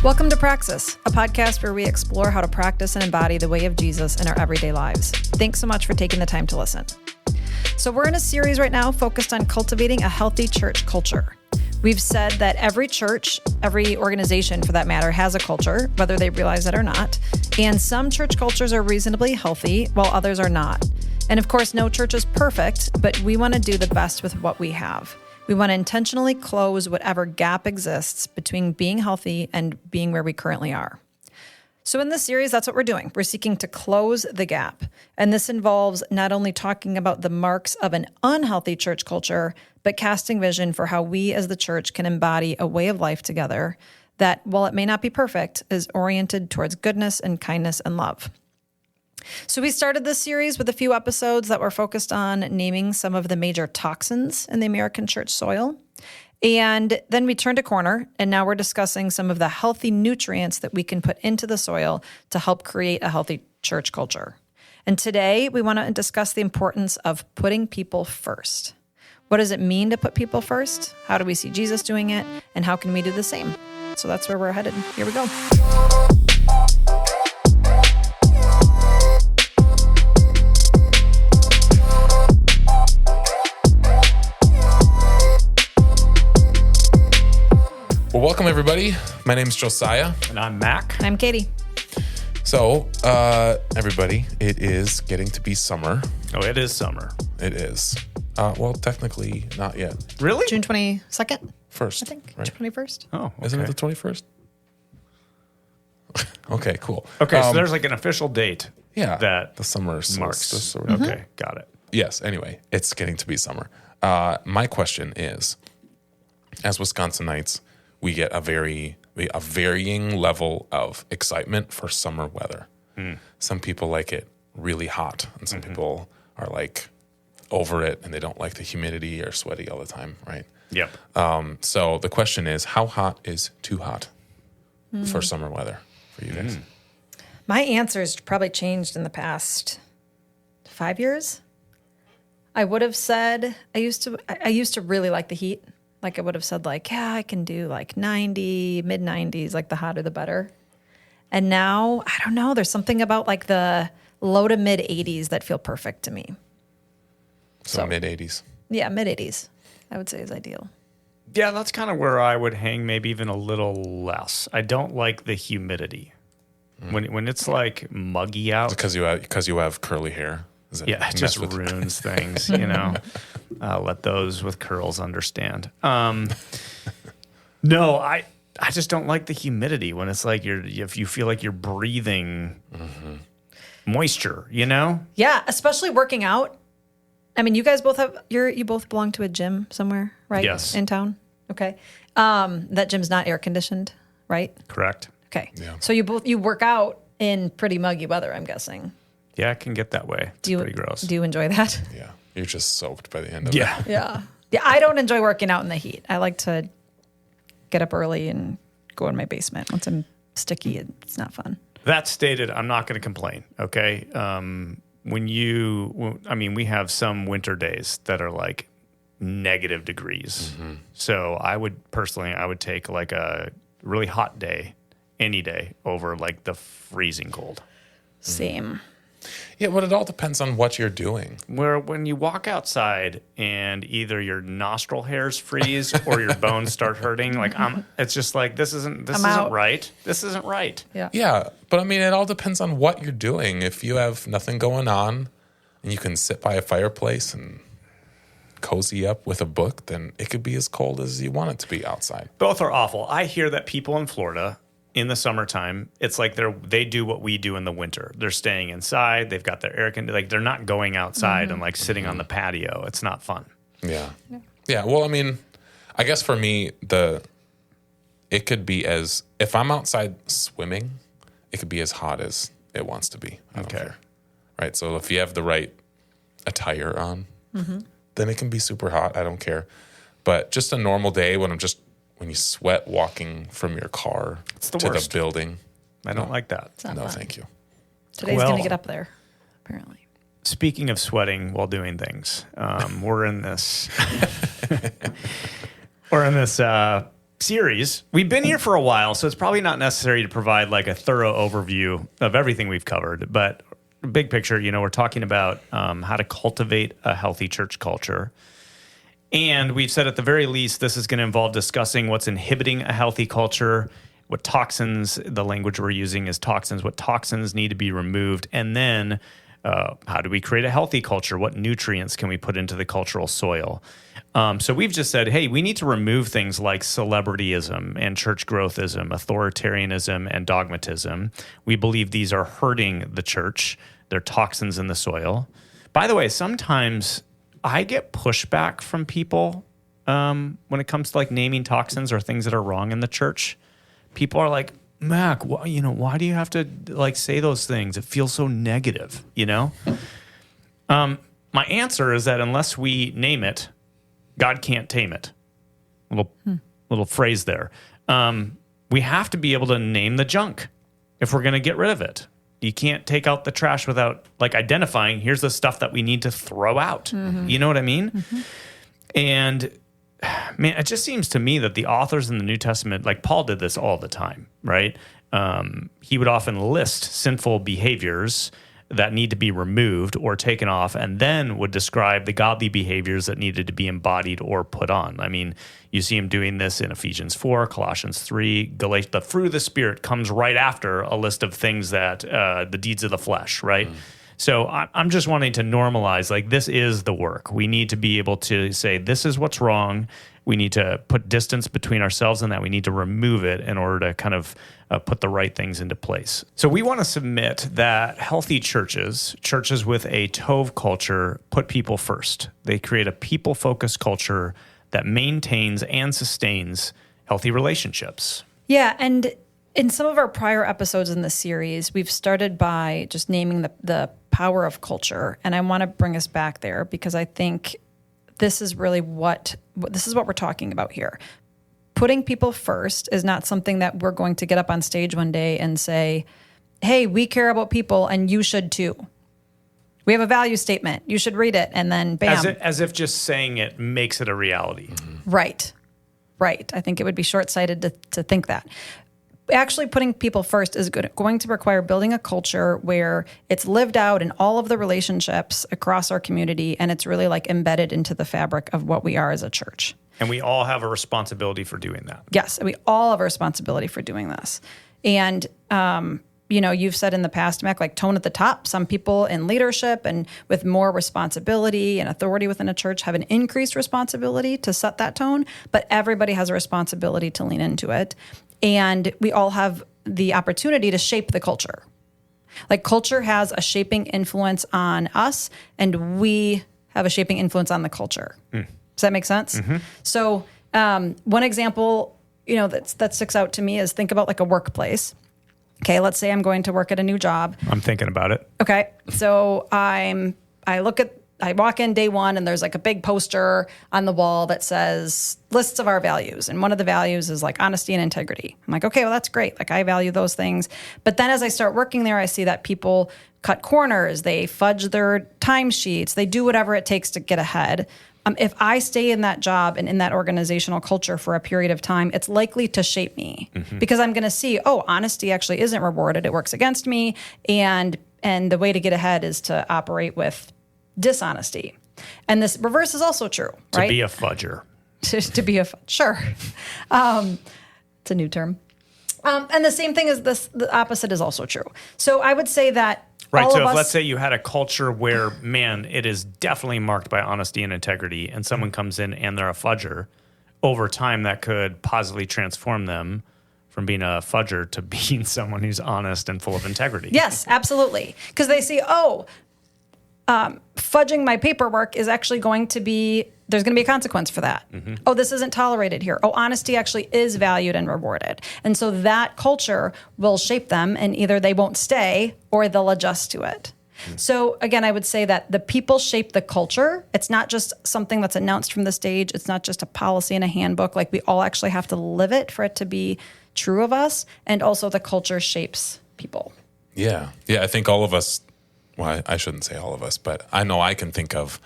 Welcome to Praxis, a podcast where we explore how to practice and embody the way of Jesus in our everyday lives. Thanks so much for taking the time to listen. So we're in a series right now focused on cultivating a healthy church culture. We've said that every church, every organization for that matter, has a culture, whether they realize it or not. And some church cultures are reasonably healthy, while others are not. And of course, no church is perfect, but we want to do the best with what we have. We want to intentionally close whatever gap exists between being healthy and being where we currently are. So in this series, that's what we're doing. We're seeking to close the gap. And this involves not only talking about the marks of an unhealthy church culture, but casting vision for how we as the church can embody a way of life together that, while it may not be perfect, is oriented towards goodness and kindness and love. So we started this series with a few episodes that were focused on naming some of the major toxins in the American church soil. And then we turned a corner, and now we're discussing some of the healthy nutrients that we can put into the soil to help create a healthy church culture. And today we want to discuss the importance of putting people first. What does it mean to put people first? How do we see Jesus doing it? And how can we do the same? So that's where we're headed. Here we go. Well, welcome everybody. My name's Josiah. And I'm Mac. I'm Katie. So, everybody, it is getting to be summer. Oh, it is summer. It is. Well, technically not yet. Really? June 22nd, First, I think. right? 21st. Oh, okay. Isn't it the 21st? Okay, cool. Okay, so there's like an official date. Yeah, that the summer marks. solstice or whatever. Okay, got it. Yes, anyway, it's getting to be summer. My question is, as Wisconsinites, we get a varying level of excitement for summer weather. Some people like it really hot, and some people are like over it, and they don't like the humidity or sweaty all the time, right? Yep. So the question is, how hot is too hot for summer weather for you guys? My answer's probably changed in the past 5 years. I would have said I used to really like the heat. Like I would have said like, yeah, I can do like 90, mid 90s, like the hotter the better. And now, I don't know, there's something about like the low to mid 80s that feel perfect to me. So mid 80s. Yeah, mid 80s, I would say is ideal. Yeah, that's kind of where I would hang, maybe even a little less. I don't like the humidity. When it's like muggy out. Because you have curly hair. Yeah, it just ruins things, you know. Let those with curls understand. No, I just don't like the humidity when it's like if you feel like you're breathing moisture, you know? Yeah, especially working out. I mean, you guys both you both belong to a gym somewhere, right? Yes. In town. Okay. That gym's not air conditioned, right? Correct. Okay. Yeah. So you work out in pretty muggy weather, I'm guessing. Yeah, it can get that way. It's pretty gross. Do you enjoy that? Yeah, you're just soaked by the end of Yeah. it. Yeah. Yeah, I don't enjoy working out in the heat. I like to get up early and go in my basement. Once I'm sticky, it's not fun. That stated, I'm not going to complain, okay? We have some winter days that are like negative degrees. So I would take like a really hot day any day over like the freezing cold. Same. Yeah, but it all depends on what you're doing. Where when you walk outside and either your nostril hairs freeze or your bones start hurting, like it's just like this isn't right. This isn't right. Yeah. Yeah, but I mean, it all depends on what you're doing. If you have nothing going on and you can sit by a fireplace and cozy up with a book, then it could be as cold as you want it to be outside. Both are awful. I hear that people in Florida in the summertime, it's like they do what we do in the winter. They're staying inside. They've got their air conditioning. Like they're not going outside and like sitting on the patio. It's not fun. Yeah. Well, I mean, I guess for me, it could be if I'm outside swimming, it could be as hot as it wants to be. I don't care. Right. So if you have the right attire on, then it can be super hot. I don't care. But just a normal day when you sweat walking from your car to worst. the building. I don't like that. It's not No, fun. thank you. Today's going to get up there, apparently. Speaking of sweating while doing things, we're in this series. We've been here for a while, so it's probably not necessary to provide like a thorough overview of everything we've covered. But big picture, we're talking about how to cultivate a healthy church culture. And we've said at the very least, this is going to involve discussing what's inhibiting a healthy culture, what toxins, the language we're using is toxins, what toxins need to be removed, and then how do we create a healthy culture? What nutrients can we put into the cultural soil? So we've just said, hey, we need to remove things like celebrityism and church growthism, authoritarianism, and dogmatism. We believe these are hurting the church. They're toxins in the soil. By the way, sometimes I get pushback from people when it comes to like naming toxins or things that are wrong in the church. People are like, Mac, why do you have to like say those things? It feels so negative, My answer is that unless we name it, God can't tame it. Little phrase there. We have to be able to name the junk if we're going to get rid of it. You can't take out the trash without like identifying, here's the stuff that we need to throw out. Mm-hmm. You know what I mean? Mm-hmm. And man, it just seems to me that the authors in the New Testament, like Paul did this all the time, right? He would often list sinful behaviors that need to be removed or taken off, and then would describe the godly behaviors that needed to be embodied or put on. I mean, you see him doing this in Ephesians 4, Colossians 3, Galatians. The fruit of the Spirit comes right after a list of things that the deeds of the flesh, right? Mm. So I'm just wanting to normalize, like, this is the work. We need to be able to say, this is what's wrong. We need to put distance between ourselves and that. We need to remove it in order to kind of put the right things into place. So we want to submit that healthy churches with a Tov culture, put people first. They create a people-focused culture that maintains and sustains healthy relationships. Yeah, and in some of our prior episodes in the series, we've started by just naming the power of culture. And I want to bring us back there because I think this is really what we're talking about here. Putting people first is not something that we're going to get up on stage one day and say, hey, we care about people and you should too. We have a value statement. You should read it. And then bam. As if just saying it makes it a reality. Mm-hmm. Right. I think it would be short-sighted to think that. Actually putting people first is going to require building a culture where it's lived out in all of the relationships across our community, and it's really like embedded into the fabric of what we are as a church. And we all have a responsibility for doing that. Yes, we all have a responsibility for doing this. And, you've said in the past, Mac, like tone at the top. Some people in leadership and with more responsibility and authority within a church have an increased responsibility to set that tone, but everybody has a responsibility to lean into it. And we all have the opportunity to shape the culture. Like culture has a shaping influence on us, and we have a shaping influence on the culture. Mm. Does that make sense? Mm-hmm. So one example, that sticks out to me is think about like a workplace. Okay, let's say I'm going to work at a new job. I'm thinking about it. Okay, so I walk in day one and there's like a big poster on the wall that says lists of our values. And one of the values is like honesty and integrity. I'm like, okay, well, that's great. Like I value those things. But then as I start working there, I see that people cut corners, they fudge their timesheets, they do whatever it takes to get ahead. If I stay in that job and in that organizational culture for a period of time, it's likely to shape me because I'm going to see, honesty actually isn't rewarded. It works against me. And the way to get ahead is to operate with dishonesty. And this reverse is also true, right? To be a fudger. to be a sure. It's a new term. And the same thing is this, the opposite is also true. So I would say that right. So if let's say you had a culture where, man, it is definitely marked by honesty and integrity, and someone comes in and they're a fudger, over time that could positively transform them from being a fudger to being someone who's honest and full of integrity. Yes, absolutely. Because they see, fudging my paperwork is actually there's going to be a consequence for that. Mm-hmm. Oh, this isn't tolerated here. Oh, honesty actually is valued and rewarded. And so that culture will shape them, and either they won't stay or they'll adjust to it. Mm-hmm. So again, I would say that the people shape the culture. It's not just something that's announced from the stage. It's not just a policy in a handbook. Like we all actually have to live it for it to be true of us. And also the culture shapes people. Yeah. I think all of us, well, I shouldn't say all of us, but I know I can think of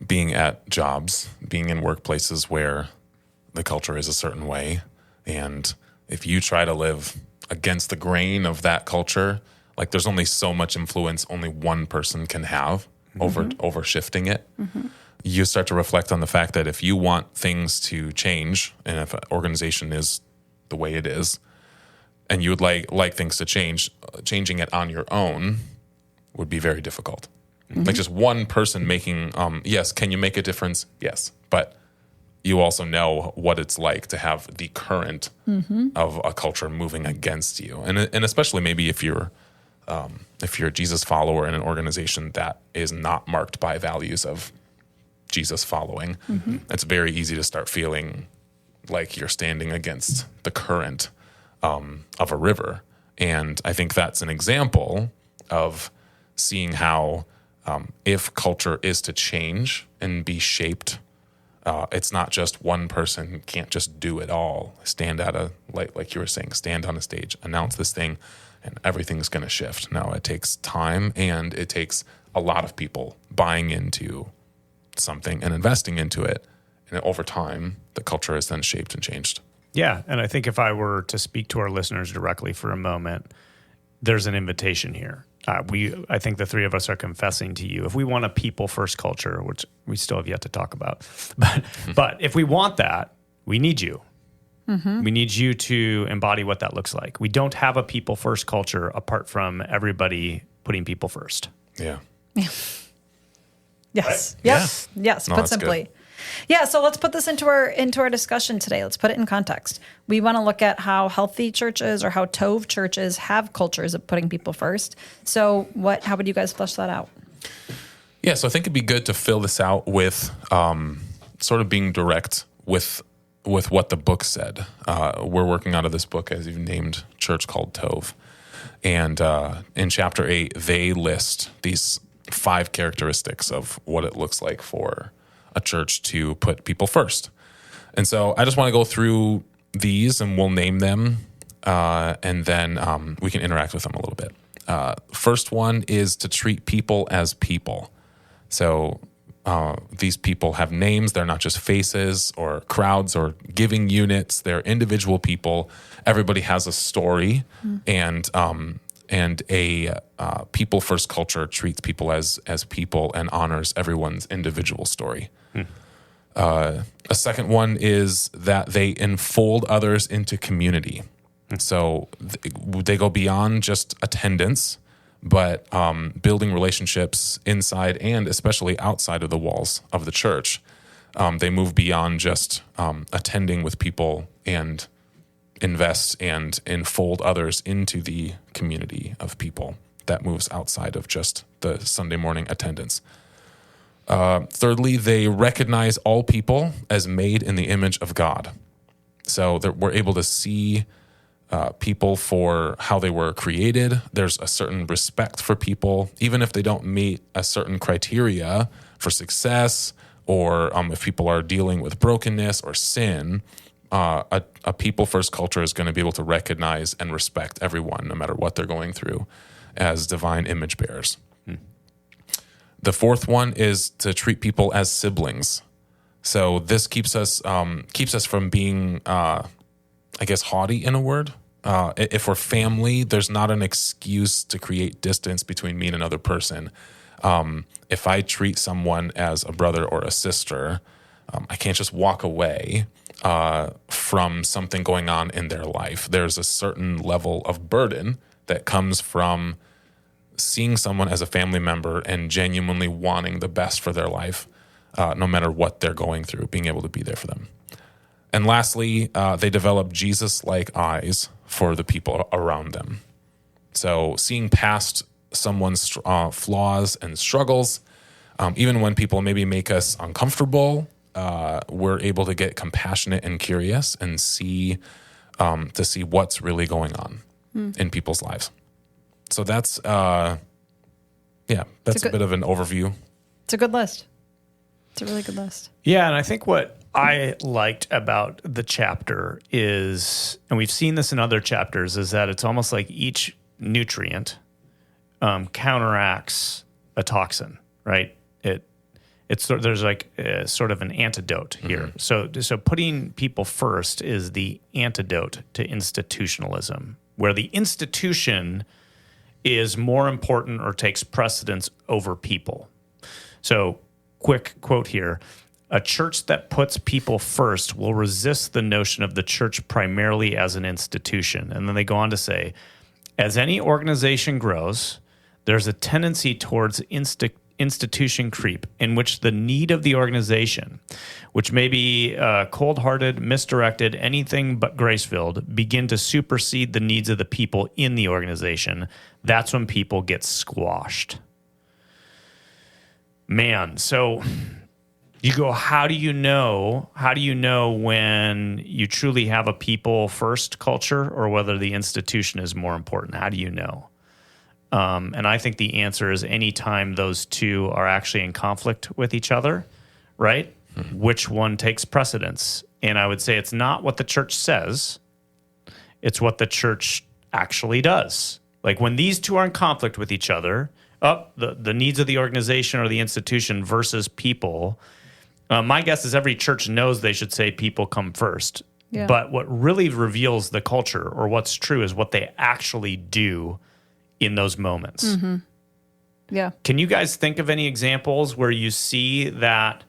being at jobs, being in workplaces where the culture is a certain way, And if you try to live against the grain of that culture, like there's only so much influence only one person can have over shifting it. You start to reflect on the fact that if you want things to change, and if an organization is the way it is, and you would like things to change, changing it on your own would be very difficult. Like just one person making, yes, can you make a difference? Yes. But you also know what it's like to have the current of a culture moving against you. And especially maybe if you're a Jesus follower in an organization that is not marked by values of Jesus following, it's very easy to start feeling like you're standing against the current of a river. And I think that's an example of seeing how if culture is to change and be shaped, it's not just one person can't just do it all. Stand at a, like you were saying, stand on a stage, announce this thing, and everything's going to shift. No, it takes time, and it takes a lot of people buying into something and investing into it. And over time, the culture is then shaped and changed. Yeah, and I think if I were to speak to our listeners directly for a moment, there's an invitation here. I think the three of us are confessing to you, if we want a people-first culture, which we still have yet to talk about, but if we want that, we need you. We need you to embody what that looks like. We don't have a people-first culture apart from everybody putting people first. Yeah. Yes. Right? Yes. Yes. No, Put that's simply. good. Yeah. So let's put this into our discussion today. Let's put it in context. We want to look at how healthy churches or how Tove churches have cultures of putting people first. So how would you guys flesh that out? Yeah. So I think it'd be good to fill this out with sort of being direct with what the book said. We're working out of this book, as you've named, Church Called Tove. And in chapter 8, they list these 5 characteristics of what it looks like for a church to put people first. And so I just want to go through these, and we'll name them, and then we can interact with them a little bit. First one is to treat people as people. So these people have names. They're not just faces or crowds or giving units. They're individual people. Everybody has a story, and a people-first culture treats people as people and honors everyone's individual story. A second one is that they enfold others into community. So they go beyond just attendance, but building relationships inside and especially outside of the walls of the church. They move beyond just attending with people and invest and enfold others into the community of people that moves outside of just the Sunday morning attendance. Thirdly, they recognize all people as made in the image of God. So that we're able to see people for how they were created. There's a certain respect for people, even if they don't meet a certain criteria for success, or if people are dealing with brokenness or sin. A people-first culture is going to be able to recognize and respect everyone, no matter what they're going through, as divine image bearers. The fourth one is to treat people as siblings. So this keeps us from being, I guess, haughty in a word. If we're family, there's not an excuse to create distance between me and another person. If I treat someone as a brother or a sister, I can't just walk away from something going on in their life. There's a certain level of burden that comes from seeing someone as a family member and genuinely wanting the best for their life, no matter what they're going through, being able to be there for them. And lastly, they develop Jesus-like eyes for the people around them. So seeing past someone's flaws and struggles, even when people maybe make us uncomfortable, we're able to get compassionate and curious and see what's really going on in people's lives. So that's a bit of an overview. It's a good list. It's a really good list. Yeah, and I think what I liked about the chapter is, and we've seen this in other chapters, is that it's almost like each nutrient counteracts a toxin, right? there's like sort of an antidote here. So putting people first is the antidote to institutionalism, where the institution is more important or takes precedence over people. So quick quote here. A church that puts people first will resist the notion of the church primarily as an institution. And then they go on to say, as any organization grows, there's a tendency towards institution creep in which the need of the organization, which may be cold-hearted, misdirected, anything but grace-filled, begin to supersede the needs of the people in the organization. That's when people get squashed. Man, so you go, how do you know when you truly have a people first culture or whether the institution is more important? How do you know? And I think the answer is anytime those two are actually in conflict with each other, right? Mm-hmm. Which one takes precedence? And I would say it's not what the church says. It's what the church actually does. Like when these two are in conflict with each other, the needs of the organization or the institution versus people, my guess is every church knows they should say people come first. Yeah. But what really reveals the culture or what's true is what they actually do in those moments. Mm-hmm. Yeah. Can you guys think of any examples where you see that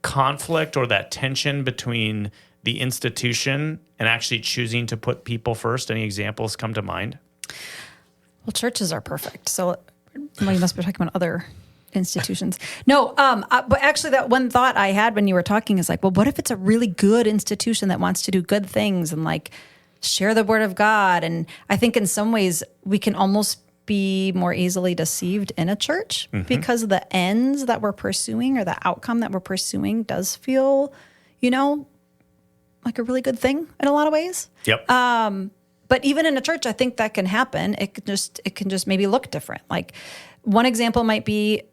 conflict or that tension between the institution and actually choosing to put people first? Any examples come to mind? Well, churches are perfect. So you must be talking about other institutions. No, but actually that one thought I had when you were talking is like, well, what if it's a really good institution that wants to do good things and like share the word of God? And I think in some ways we can almost be more easily deceived in a church because the ends that we're pursuing or the outcome that we're pursuing does feel, like a really good thing in a lot of ways. Yep. But even in a church, I think that can happen. It can just maybe look different. Like one example might be,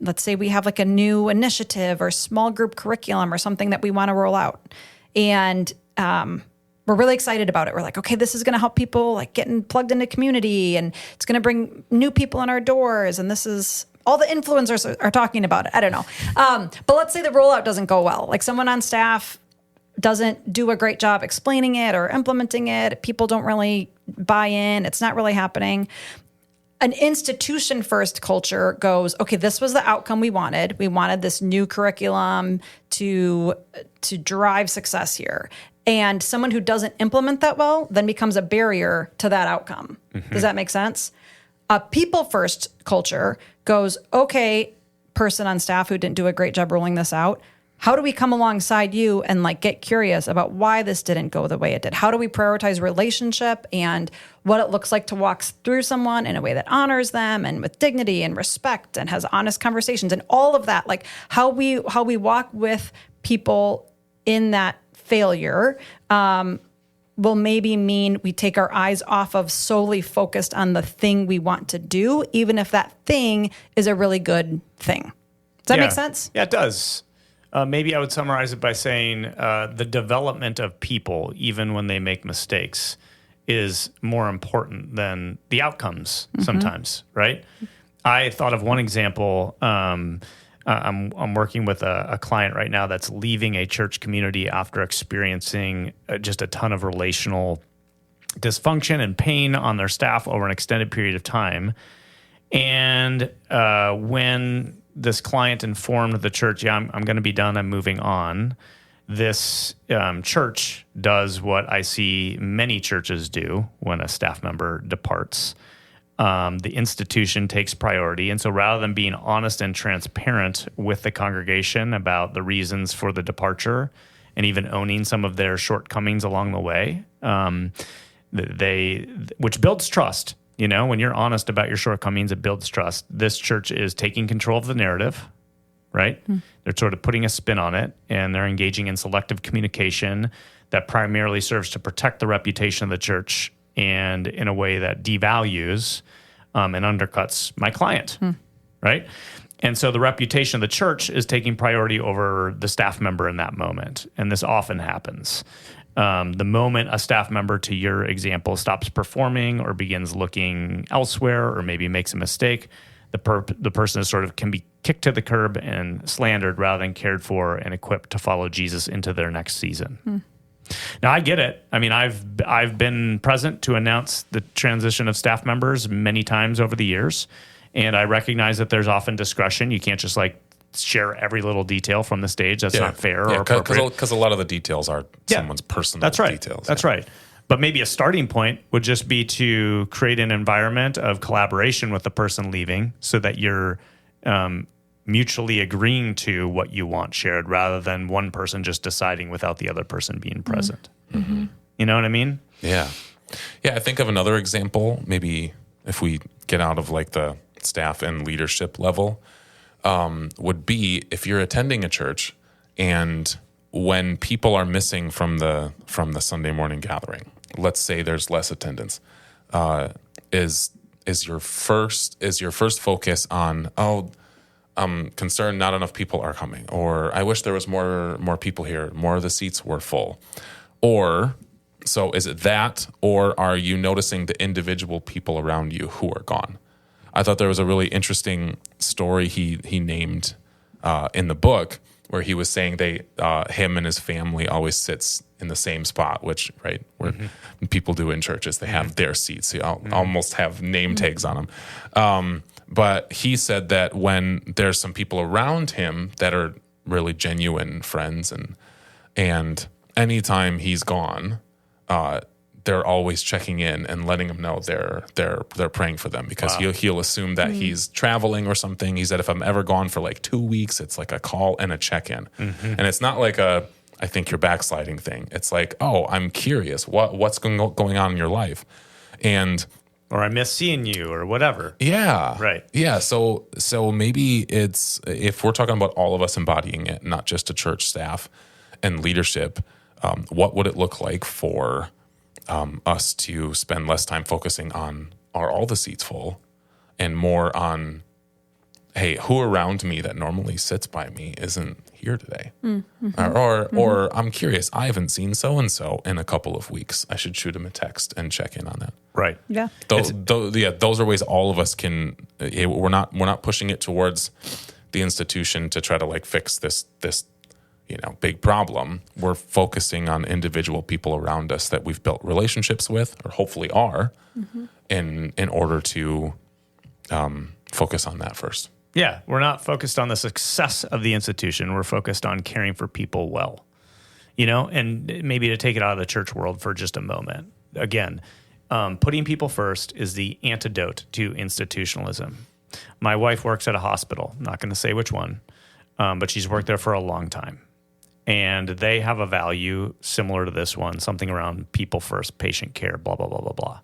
let's say we have like a new initiative or small group curriculum or something that we want to roll out. And we're really excited about it. We're like, okay, this is going to help people like getting plugged into community and it's going to bring new people in our doors. And this is all the influencers are talking about it. I don't know. But let's say the rollout doesn't go well. Like someone on staff doesn't do a great job explaining it or implementing it. People don't really buy in. It's not really happening. An institution-first culture goes, okay, this was the outcome we wanted. We wanted this new curriculum to drive success here. And someone who doesn't implement that well then becomes a barrier to that outcome. Mm-hmm. Does that make sense? A people-first culture goes, okay, person on staff who didn't do a great job rolling this out, how do we come alongside you and like get curious about why this didn't go the way it did? How do we prioritize relationship and what it looks like to walk through someone in a way that honors them and with dignity and respect and has honest conversations and all of that, like how we walk with people in that failure will maybe mean we take our eyes off of solely focused on the thing we want to do, even if that thing is a really good thing. Does that make sense? Yeah, it does. Maybe I would summarize it by saying the development of people, even when they make mistakes, is more important than the outcomes sometimes, right? I thought of one example. I'm working with a client right now that's leaving a church community after experiencing just a ton of relational dysfunction and pain on their staff over an extended period of time. And when this client informed the church, I'm going to be done, I'm moving on, this church does what I see many churches do when a staff member departs. The institution takes priority. And so rather than being honest and transparent with the congregation about the reasons for the departure and even owning some of their shortcomings along the way, which builds trust. When you're honest about your shortcomings, it builds trust. This church is taking control of the narrative, right? They're sort of putting a spin on it, and they're engaging in selective communication that primarily serves to protect the reputation of the church and in a way that devalues and undercuts my client, right? And so the reputation of the church is taking priority over the staff member in that moment, and this often happens. The moment a staff member, to your example, stops performing or begins looking elsewhere or maybe makes a mistake, the person is sort of can be kicked to the curb and slandered rather than cared for and equipped to follow Jesus into their next season. Now, I get it. I mean, I've been present to announce the transition of staff members many times over the years, and I recognize that there's often discretion. You can't just like share every little detail from the stage. That's not fair or appropriate. Because a lot of the details are someone's personal details. That's right. But maybe a starting point would just be to create an environment of collaboration with the person leaving so that you're mutually agreeing to what you want shared rather than one person just deciding without the other person being present. Mm-hmm. You know what I mean? Yeah. Yeah, I think of another example, maybe if we get out of like the staff and leadership level, would be if you're attending a church and when people are missing from the Sunday morning gathering, let's say there's less attendance, is your first focus on, I'm concerned not enough people are coming, or I wish there was more people here, more of the seats were full, or so is it that, or are you noticing the individual people around you who are gone? I thought there was a really interesting story he named in the book where he was saying him and his family always sits in the same spot, which where people do in churches, they have their seats. They almost have name tags on them. But he said that when there's some people around him that are really genuine friends, and anytime he's gone, they're always checking in and letting him know they're praying for them, because he'll assume that he's traveling or something. He said, if I'm ever gone for like 2 weeks, it's like a call and a check-in. And it's not like I think you're backsliding thing. It's like, I'm curious what's going on in your life, or I miss seeing you, or whatever. Yeah. Right. Yeah. So maybe it's, if we're talking about all of us embodying it, not just a church staff and leadership, what would it look like for us to spend less time focusing on, are all the seats full, and more on, hey, who around me that normally sits by me isn't here today? Or I'm curious, I haven't seen so-and-so in a couple of weeks. I should shoot him a text and check in on that. Right. Yeah. Those are ways all of us can, we're not pushing it towards the institution to try to like fix this big problem. We're focusing on individual people around us that we've built relationships with, or hopefully are, in order to focus on that first. Yeah, we're not focused on the success of the institution. We're focused on caring for people well, and maybe to take it out of the church world for just a moment. Again, putting people first is the antidote to institutionalism. My wife works at a hospital. I'm not going to say which one, but she's worked there for a long time. And they have a value similar to this one, something around people first, patient care, blah, blah, blah, blah, blah.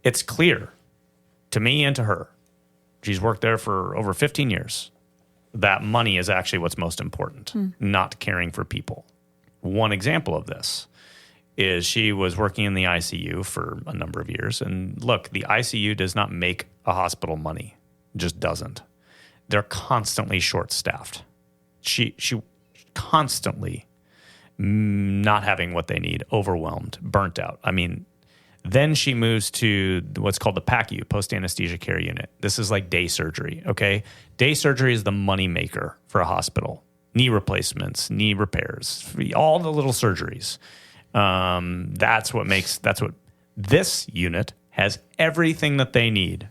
It's clear to me and to her, she's worked there for over 15 years, that money is actually what's most important, not caring for people. One example of this is she was working in the ICU for a number of years. And look, the ICU does not make a hospital money. It just doesn't. They're constantly short-staffed. She constantly not having what they need, overwhelmed, burnt out. I mean, then she moves to what's called the PACU, post-anesthesia care unit. This is like day surgery, okay? Day surgery is the money maker for a hospital. Knee replacements, knee repairs, all the little surgeries. That's what this unit has everything that they need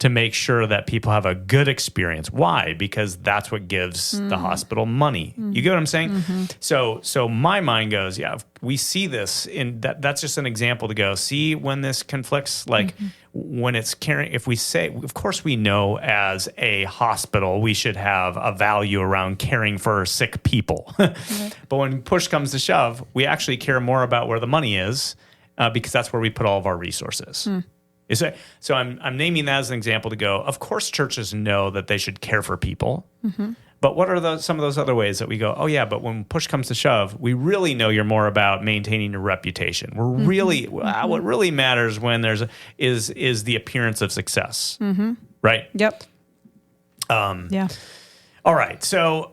to make sure that people have a good experience. Why? Because that's what gives the hospital money. You get what I'm saying? So my mind goes, we see this in that's just an example to go see when this conflicts, like when it's caring. If we say, of course we know as a hospital, we should have a value around caring for sick people. But when push comes to shove, we actually care more about where the money is because that's where we put all of our resources. So I'm naming that as an example to go, of course churches know that they should care for people, but what are some of those other ways that we go, but when push comes to shove, we really know you're more about maintaining your reputation. We're really, what really matters when is the appearance of success, right? Yep. Yeah. All right. So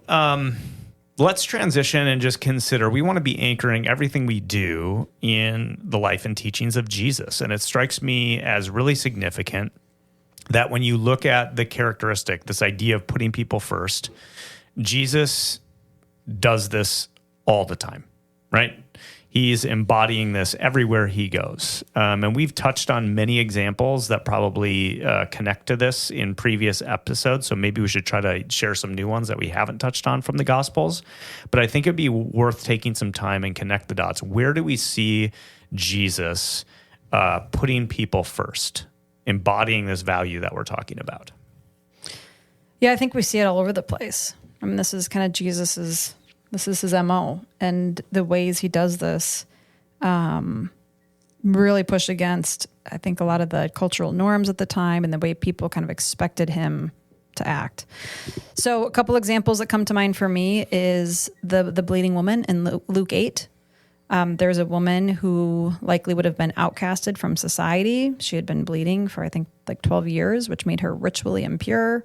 let's transition and just consider, we want to be anchoring everything we do in the life and teachings of Jesus. And it strikes me as really significant that when you look at the characteristic, this idea of putting people first, Jesus does this all the time, right? He's embodying this everywhere he goes. And we've touched on many examples that probably connect to this in previous episodes. So maybe we should try to share some new ones that we haven't touched on from the Gospels. But I think it'd be worth taking some time and connect the dots. Where do we see Jesus putting people first, embodying this value that we're talking about? Yeah, I think we see it all over the place. I mean, this is kind of Jesus's. This is his MO, and the ways he does this really push against, I think, a lot of the cultural norms at the time and the way people kind of expected him to act. So a couple examples that come to mind for me is the bleeding woman in Luke 8. There's a woman who likely would have been outcasted from society. She had been bleeding for, I think, like 12 years, which made her ritually impure.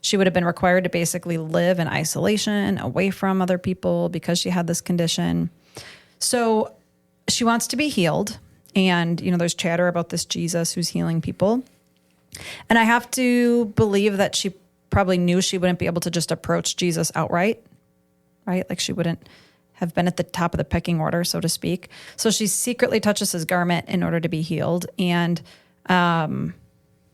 She would have been required to basically live in isolation, away from other people because she had this condition. So she wants to be healed. And, there's chatter about this Jesus who's healing people. And I have to believe that she probably knew she wouldn't be able to just approach Jesus outright, right? Like she wouldn't have been at the top of the pecking order, so to speak. So she secretly touches his garment in order to be healed. And,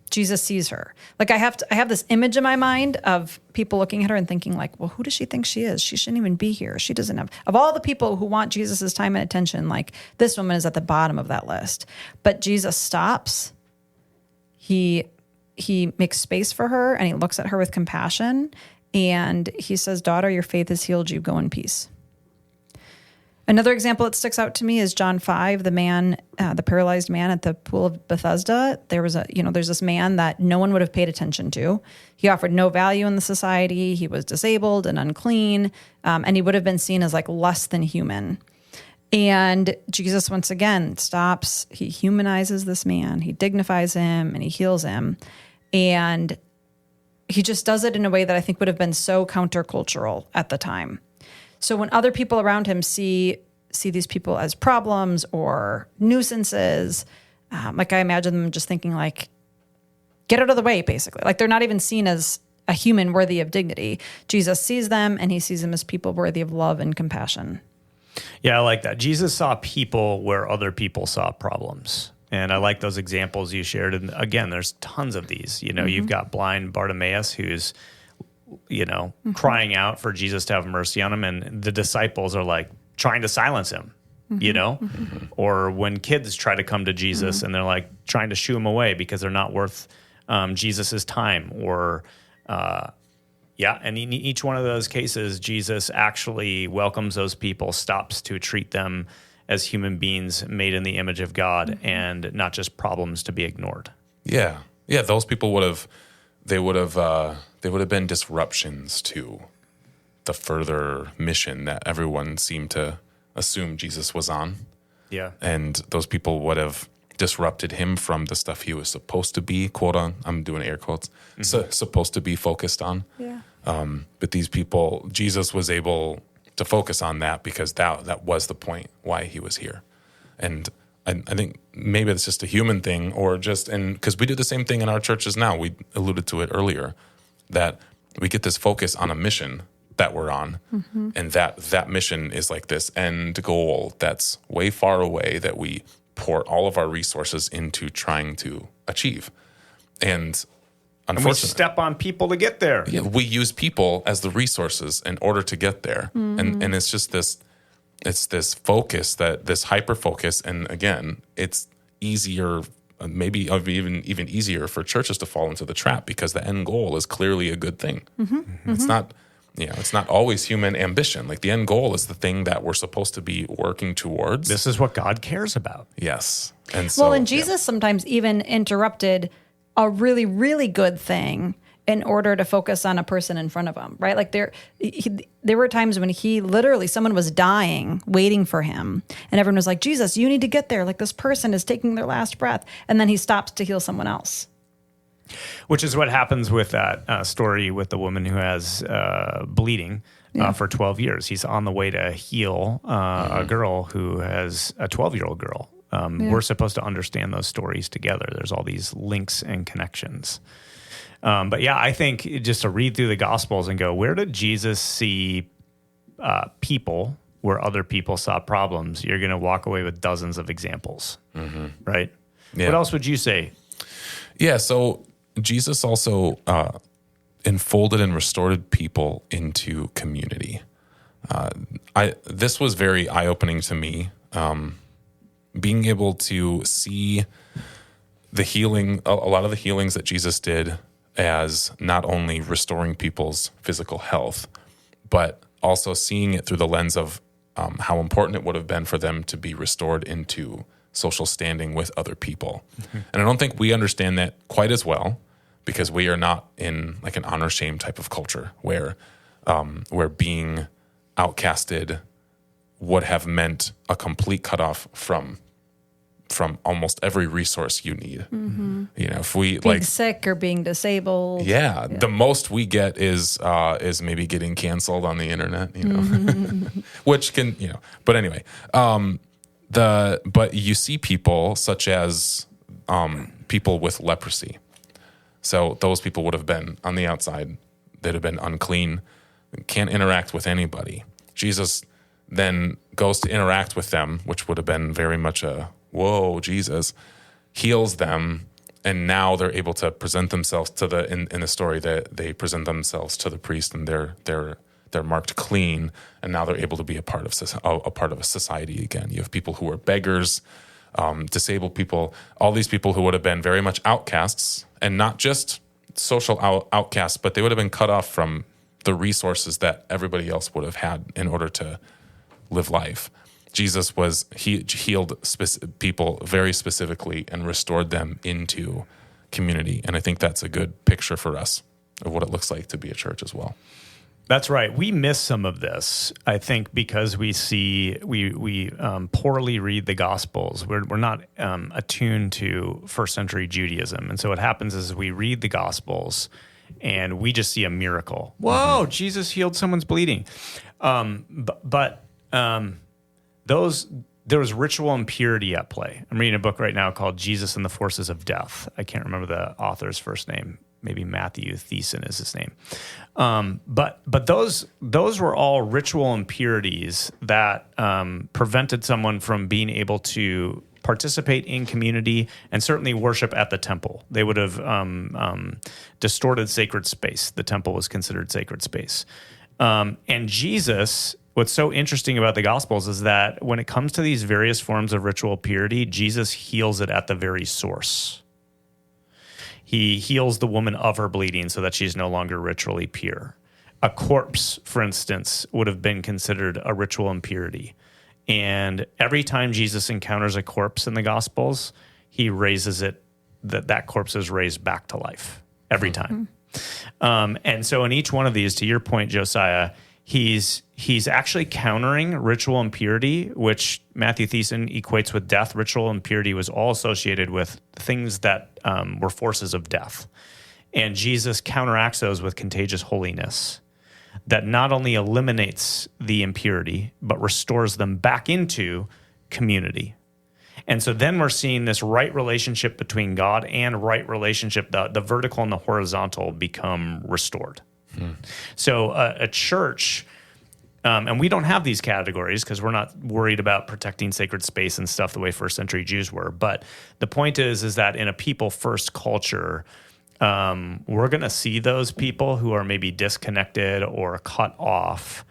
Jesus sees her. Like I have this image in my mind of people looking at her and thinking like, well, who does she think she is? She shouldn't even be here. She doesn't have, of all the people who want Jesus's time and attention, like this woman is at the bottom of that list. But Jesus stops. He makes space for her and he looks at her with compassion and he says, daughter, your faith has healed you. Go in peace. Another example that sticks out to me is John 5, the paralyzed man at the pool of Bethesda. There's this man that no one would have paid attention to. He offered no value in the society. He was disabled and unclean, and he would have been seen as like less than human. And Jesus, once again, stops. He humanizes this man. He dignifies him and he heals him. And he just does it in a way that I think would have been so countercultural at the time. So when other people around him see these people as problems or nuisances, like I imagine them just thinking like, get out of the way, basically. Like they're not even seen as a human worthy of dignity. Jesus sees them and he sees them as people worthy of love and compassion. Yeah, I like that. Jesus saw people where other people saw problems. And I like those examples you shared. And again, there's tons of these. You've got blind Bartimaeus who's crying out for Jesus to have mercy on him. And the disciples are like trying to silence him, or when kids try to come to Jesus and they're like trying to shoo him away because they're not worth Jesus's time and in each one of those cases, Jesus actually welcomes those people, stops to treat them as human beings made in the image of God and not just problems to be ignored. Yeah. Those people would have been disruptions to the further mission that everyone seemed to assume Jesus was on. Yeah. And those people would have disrupted him from the stuff he was supposed to be, quote on, I'm doing air quotes, supposed to be focused on. Yeah. But these people, Jesus was able to focus on that because that was the point why he was here. And I think maybe it's just a human thing because we do the same thing in our churches now. We alluded to it earlier, that we get this focus on a mission that we're on, and that mission is like this end goal that's way far away that we pour all of our resources into trying to achieve. And unfortunately, we step on people to get there. Yeah, we use people as the resources in order to get there. And it's just this focus, this hyper focus. And again, it's easier, maybe even easier for churches to fall into the trap because the end goal is clearly a good thing. It's not always human ambition. Like the end goal is the thing that we're supposed to be working towards. This is what God cares about. Yes. And so, Jesus sometimes even interrupted a really, really good thing in order to focus on a person in front of him, right? Like there were times when someone was dying, waiting for him. And everyone was like, Jesus, you need to get there. Like this person is taking their last breath. And then he stops to heal someone else. Which is what happens with that story with the woman who has bleeding for 12 years. He's on the way to heal a girl who has a 12-year-old girl We're supposed to understand those stories together. There's all these links and connections. But yeah, I think just to read through the Gospels and go, where did Jesus see people where other people saw problems? You're going to walk away with dozens of examples, right? Yeah. What else would you say? Yeah, so Jesus also enfolded and restored people into community. This was very eye-opening to me, being able to see the healing, a lot of the healings that Jesus did as not only restoring people's physical health, but also seeing it through the lens of how important it would have been for them to be restored into social standing with other people. And I don't think we understand that quite as well, because we are not in like an honor shame type of culture where being outcasted would have meant a complete cutoff from almost every resource you need. You know, if we being sick or being disabled. Yeah, the most we get is maybe getting canceled on the internet, you know, which can, you know, but anyway, but you see people such as people with leprosy. So those people would have been on the outside, they'd have been unclean, can't interact with anybody. Jesus then goes to interact with them, which would have been very much a, whoa, Jesus, heals them, and now they're able to present themselves to in the story that they present themselves to the priest, and they're marked clean, and now they're able to be a part of a society again. You have people who are beggars, disabled people, all these people who would have been very much outcasts, and not just social outcasts, but they would have been cut off from the resources that everybody else would have had in order to live life. Jesus healed people very specifically and restored them into community. And I think that's a good picture for us of what it looks like to be a church as well. That's right. We miss some of this, I think, because we poorly read the Gospels. We're not attuned to first century Judaism. And so what happens is we read the Gospels and we just see a miracle. Whoa, Jesus healed someone's bleeding. But there was ritual impurity at play. I'm reading a book right now called Jesus and the Forces of Death. I can't remember the author's first name. Maybe Matthew Thiessen is his name. But those were all ritual impurities that prevented someone from being able to participate in community and certainly worship at the temple. They would have distorted sacred space. The temple was considered sacred space. And Jesus, what's so interesting about the Gospels is that when it comes to these various forms of ritual purity, Jesus heals it at the very source. He heals the woman of her bleeding so that she's no longer ritually pure. A corpse, for instance, would have been considered a ritual impurity. And every time Jesus encounters a corpse in the Gospels, he raises it, that corpse is raised back to life every time. And so in each one of these, to your point, Josiah, he's actually countering ritual impurity, which Matthew Thiessen equates with death. Ritual impurity was all associated with things that were forces of death. And Jesus counteracts those with contagious holiness that not only eliminates the impurity, but restores them back into community. And so then we're seeing this right relationship between God and right relationship, the vertical and the horizontal become restored. So a church, and we don't have these categories because we're not worried about protecting sacred space and stuff the way first century Jews were. But the point is that in a people first culture, we're going to see those people who are maybe disconnected or cut off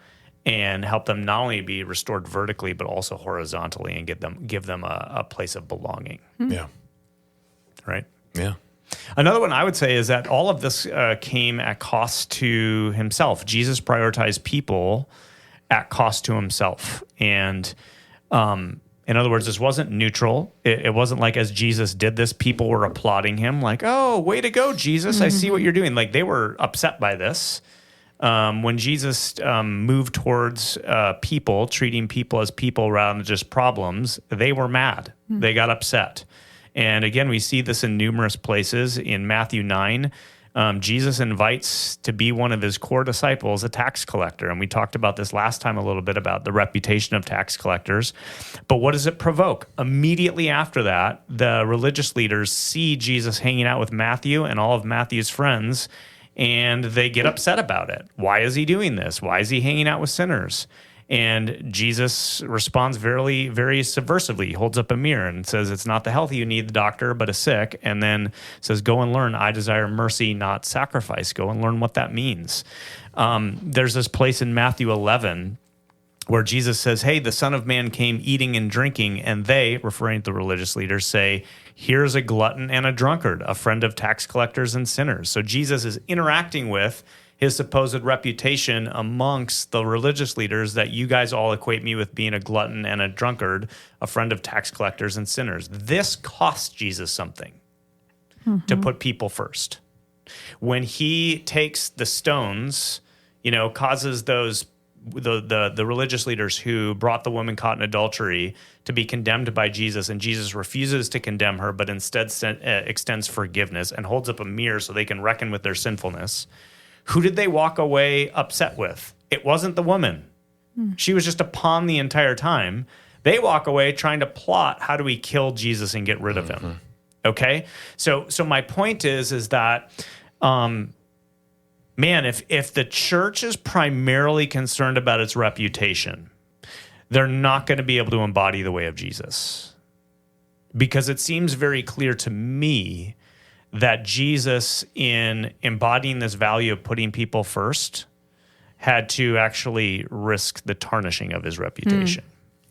and help them not only be restored vertically, but also horizontally and give them a place of belonging. Yeah. Right? Yeah. Another one I would say is that all of this came at cost to himself. Jesus prioritized people at cost to himself. And in other words, this wasn't neutral. It wasn't like as Jesus did this, people were applauding him like, oh, way to go, Jesus. I see what you're doing. Like they were upset by this. When Jesus moved towards people, treating people as people rather than just problems, they were mad. They got upset. And again, we see this in numerous places. In Matthew 9, Jesus invites to be one of his core disciples a tax collector. And we talked about this last time a little bit about the reputation of tax collectors. But what does it provoke? Immediately after that, the religious leaders see Jesus hanging out with Matthew and all of Matthew's friends, and they get upset about it. Why is he doing this? Why is he hanging out with sinners? And Jesus responds very, very subversively. He holds up a mirror and says, it's not the healthy who need the doctor, but a sick. And then says, go and learn. I desire mercy, not sacrifice. Go and learn what that means. There's this place in Matthew 11 where Jesus says, hey, the Son of Man came eating and drinking. And they, referring to the religious leaders, say, here's a glutton and a drunkard, a friend of tax collectors and sinners. So Jesus is interacting with his supposed reputation amongst the religious leaders that you guys all equate me with being a glutton and a drunkard, a friend of tax collectors and sinners. This cost Jesus something to put people first. When he takes the stones, causes the religious leaders who brought the woman caught in adultery to be condemned by Jesus, and Jesus refuses to condemn her, but instead extends forgiveness and holds up a mirror so they can reckon with their sinfulness. Who did they walk away upset with? It wasn't the woman. She was just a pawn the entire time. They walk away trying to plot, how do we kill Jesus and get rid of him? Okay? So my point is that, man, if the church is primarily concerned about its reputation, they're not going to be able to embody the way of Jesus. Because it seems very clear to me that Jesus, in embodying this value of putting people first, had to actually risk the tarnishing of his reputation.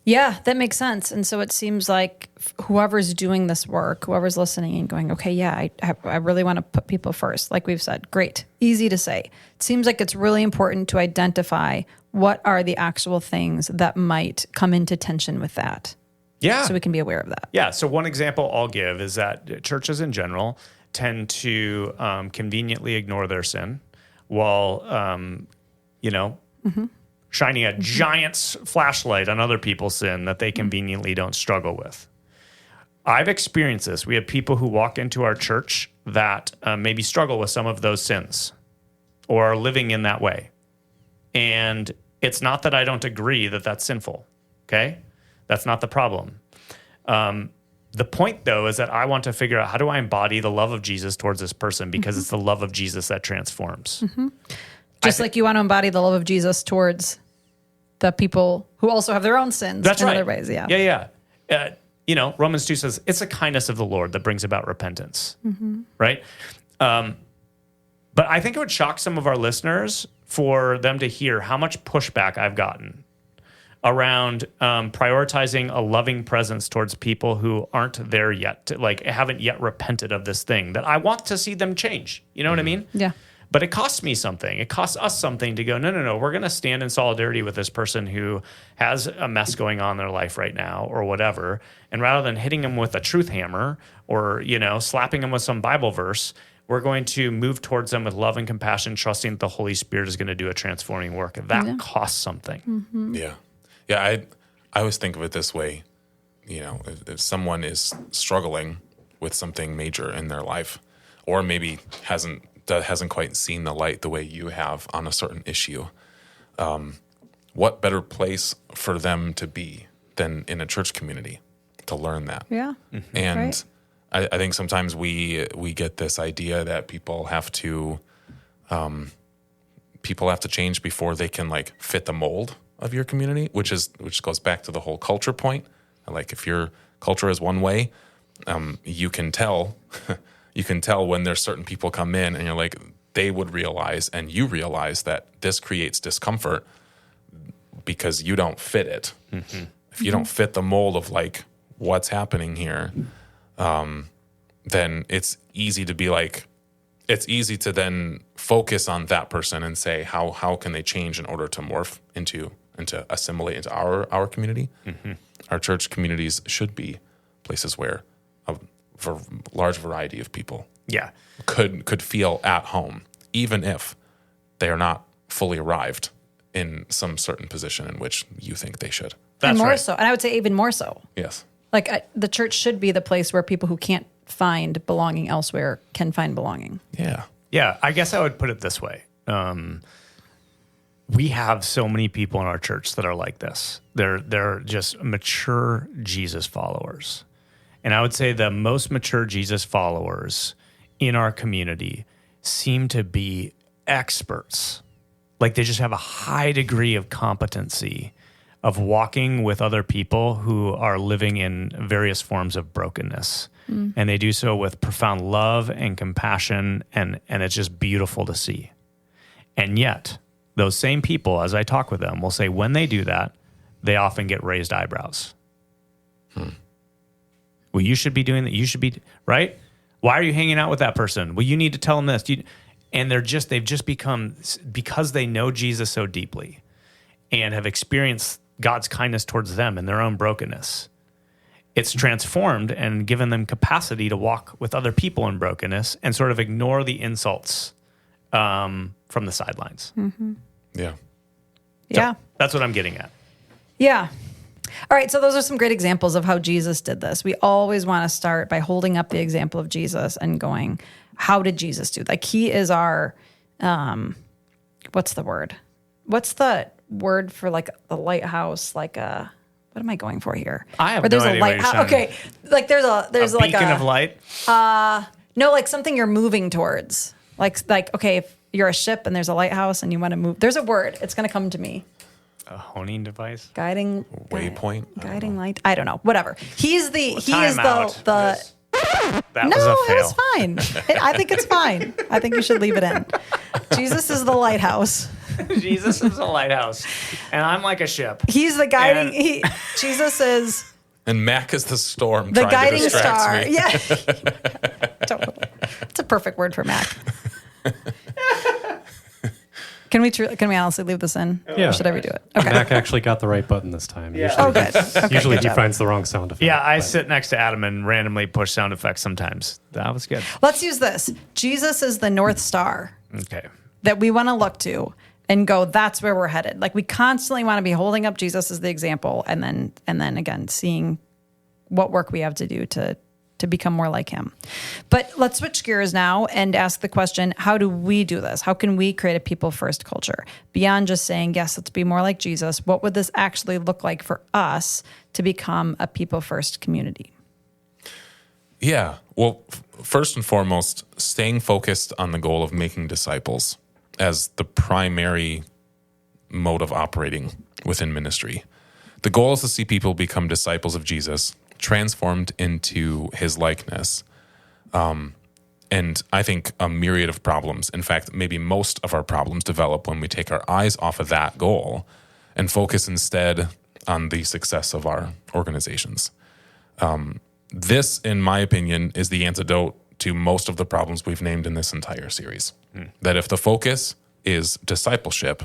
Yeah, that makes sense. And so it seems like whoever's doing this work, whoever's listening and going, okay, yeah, I really want to put people first. Like we've said, great, easy to say. It seems like it's really important to identify what are the actual things that might come into tension with that. Yeah. So we can be aware of that. Yeah. So one example I'll give is that churches in general tend to conveniently ignore their sin while, shining a giant flashlight on other people's sin that they conveniently don't struggle with. I've experienced this. We have people who walk into our church that maybe struggle with some of those sins or are living in that way. And it's not that I don't agree that that's sinful, okay? That's not the problem. The point, though, is that I want to figure out how do I embody the love of Jesus towards this person because it's the love of Jesus that transforms. Just like you want to embody the love of Jesus towards the people who also have their own sins in other ways. Yeah. Yeah. Romans 2 says it's the kindness of the Lord that brings about repentance, right? But I think it would shock some of our listeners for them to hear how much pushback I've gotten around prioritizing a loving presence towards people who aren't there yet, haven't yet repented of this thing that I want to see them change. You know what I mean? Yeah. But it costs me something. It costs us something to go, no. We're going to stand in solidarity with this person who has a mess going on in their life right now or whatever. And rather than hitting them with a truth hammer or, slapping them with some Bible verse, we're going to move towards them with love and compassion, trusting that the Holy Spirit is going to do a transforming work. That costs something. Yeah. Yeah, I always think of it this way. If someone is struggling with something major in their life, or maybe hasn't quite seen the light the way you have on a certain issue, what better place for them to be than in a church community to learn that? Yeah. And I think sometimes we get this idea that people have to change before they can fit the mold of your community, which goes back to the whole culture point. Like if your culture is one way, you can tell when there's certain people come in and you're like, they would realize and you realize that this creates discomfort because you don't fit it. If you don't fit the mold of what's happening here, then it's easy to then focus on that person and say, how can they change in order to morph into assimilate into our community? Our church communities should be places where a large variety of people could feel at home, even if they are not fully arrived in some certain position in which you think they should. And more so. And I would say even more so. Yes. The church should be the place where people who can't find belonging elsewhere can find belonging. Yeah. Yeah, I guess I would put it this way. We have so many people in our church that are like this. They're just mature Jesus followers. And I would say the most mature Jesus followers in our community seem to be experts. Like they just have a high degree of competency of walking with other people who are living in various forms of brokenness. And they do so with profound love and compassion, and it's just beautiful to see. And yet, those same people, as I talk with them, will say when they do that, they often get raised eyebrows. Well, you should be doing that. You should be, right? Why are you hanging out with that person? Well, you need to tell them this. And they've just become, because they know Jesus so deeply and have experienced God's kindness towards them and their own brokenness, it's transformed and given them capacity to walk with other people in brokenness and sort of ignore the insults from the sidelines. Yeah. Yeah. So that's what I'm getting at. Yeah. All right. So those are some great examples of how Jesus did this. We always want to start by holding up the example of Jesus and going, how did Jesus do? Like he is our, what's the word? What's the word for like the lighthouse? Like a, what am I going for here? I have Where there's no a idea what you're lighthouse. saying. Okay. Like there's A like beacon of light. no, like something you're moving towards. Like, okay, if you're a ship and there's a lighthouse and you want to move, there's a word. It's going to come to me. A honing device. Waypoint. Guiding light. I don't know. Whatever. He is the. That No, was a it fail. was fine. I think it's fine. I think you should leave it in. Jesus is the lighthouse. Jesus is a lighthouse, and I'm like a ship. He's the guiding. Jesus is And Mac is the storm the trying guiding to distract star. me. Yeah. Totally. It's a perfect word for Mac. Can we honestly leave this in? Yeah. Or should I redo it? Okay. Mac actually got the right button this time. Yeah. Oh, good. Okay, Usually good he job. finds the wrong sound effect. Yeah, I but- sit next to Adam and randomly push sound effects sometimes. That was good. Let's use this. Jesus is the North Star Okay. that we want to look to and go, that's where we're headed. Like we constantly want to be holding up Jesus as the example and then again seeing what work we have to do to become more like him. But let's switch gears now and ask the question, how do we do this? How can we create a people first culture? Beyond just saying, yes, let's be more like Jesus, what would this actually look like for us to become a people first community? Yeah. Well, first and foremost, staying focused on the goal of making disciples as the primary mode of operating within ministry. The goal is to see people become disciples of Jesus, transformed into his likeness. And I think a myriad of problems, in fact, maybe most of our problems develop when we take our eyes off of that goal and focus instead on the success of our organizations. This, in my opinion, is the antidote to most of the problems we've named in this entire series. That if the focus is discipleship,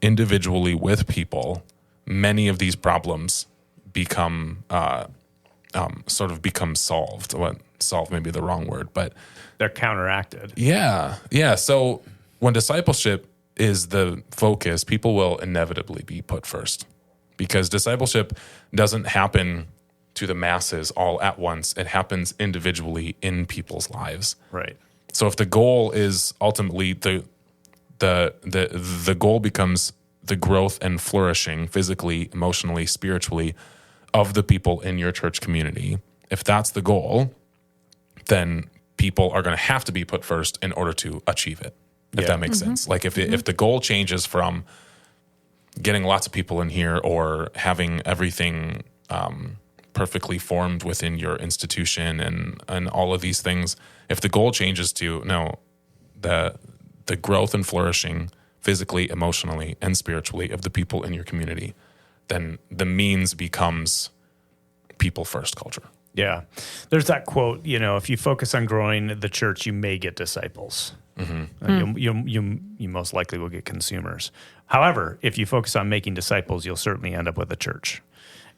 individually with people, many of these problems become solved. Well, solved may be the wrong word, but They're counteracted. yeah. So when discipleship is the focus, people will inevitably be put first, because discipleship doesn't happen to the masses all at once. It happens individually in people's lives. Right. So if the goal is ultimately the goal becomes the growth and flourishing physically, emotionally, spiritually of the people in your church community, if that's the goal, then people are going to have to be put first in order to achieve it, if that makes sense. Like if the goal changes from getting lots of people in here or having everything perfectly formed within your institution and all of these things, if the goal changes to the growth and flourishing physically, emotionally, and spiritually of the people in your community, then the means becomes people first culture. Yeah. There's that quote, if you focus on growing the church, you may get disciples. You most likely will get consumers. However, if you focus on making disciples, you'll certainly end up with a church.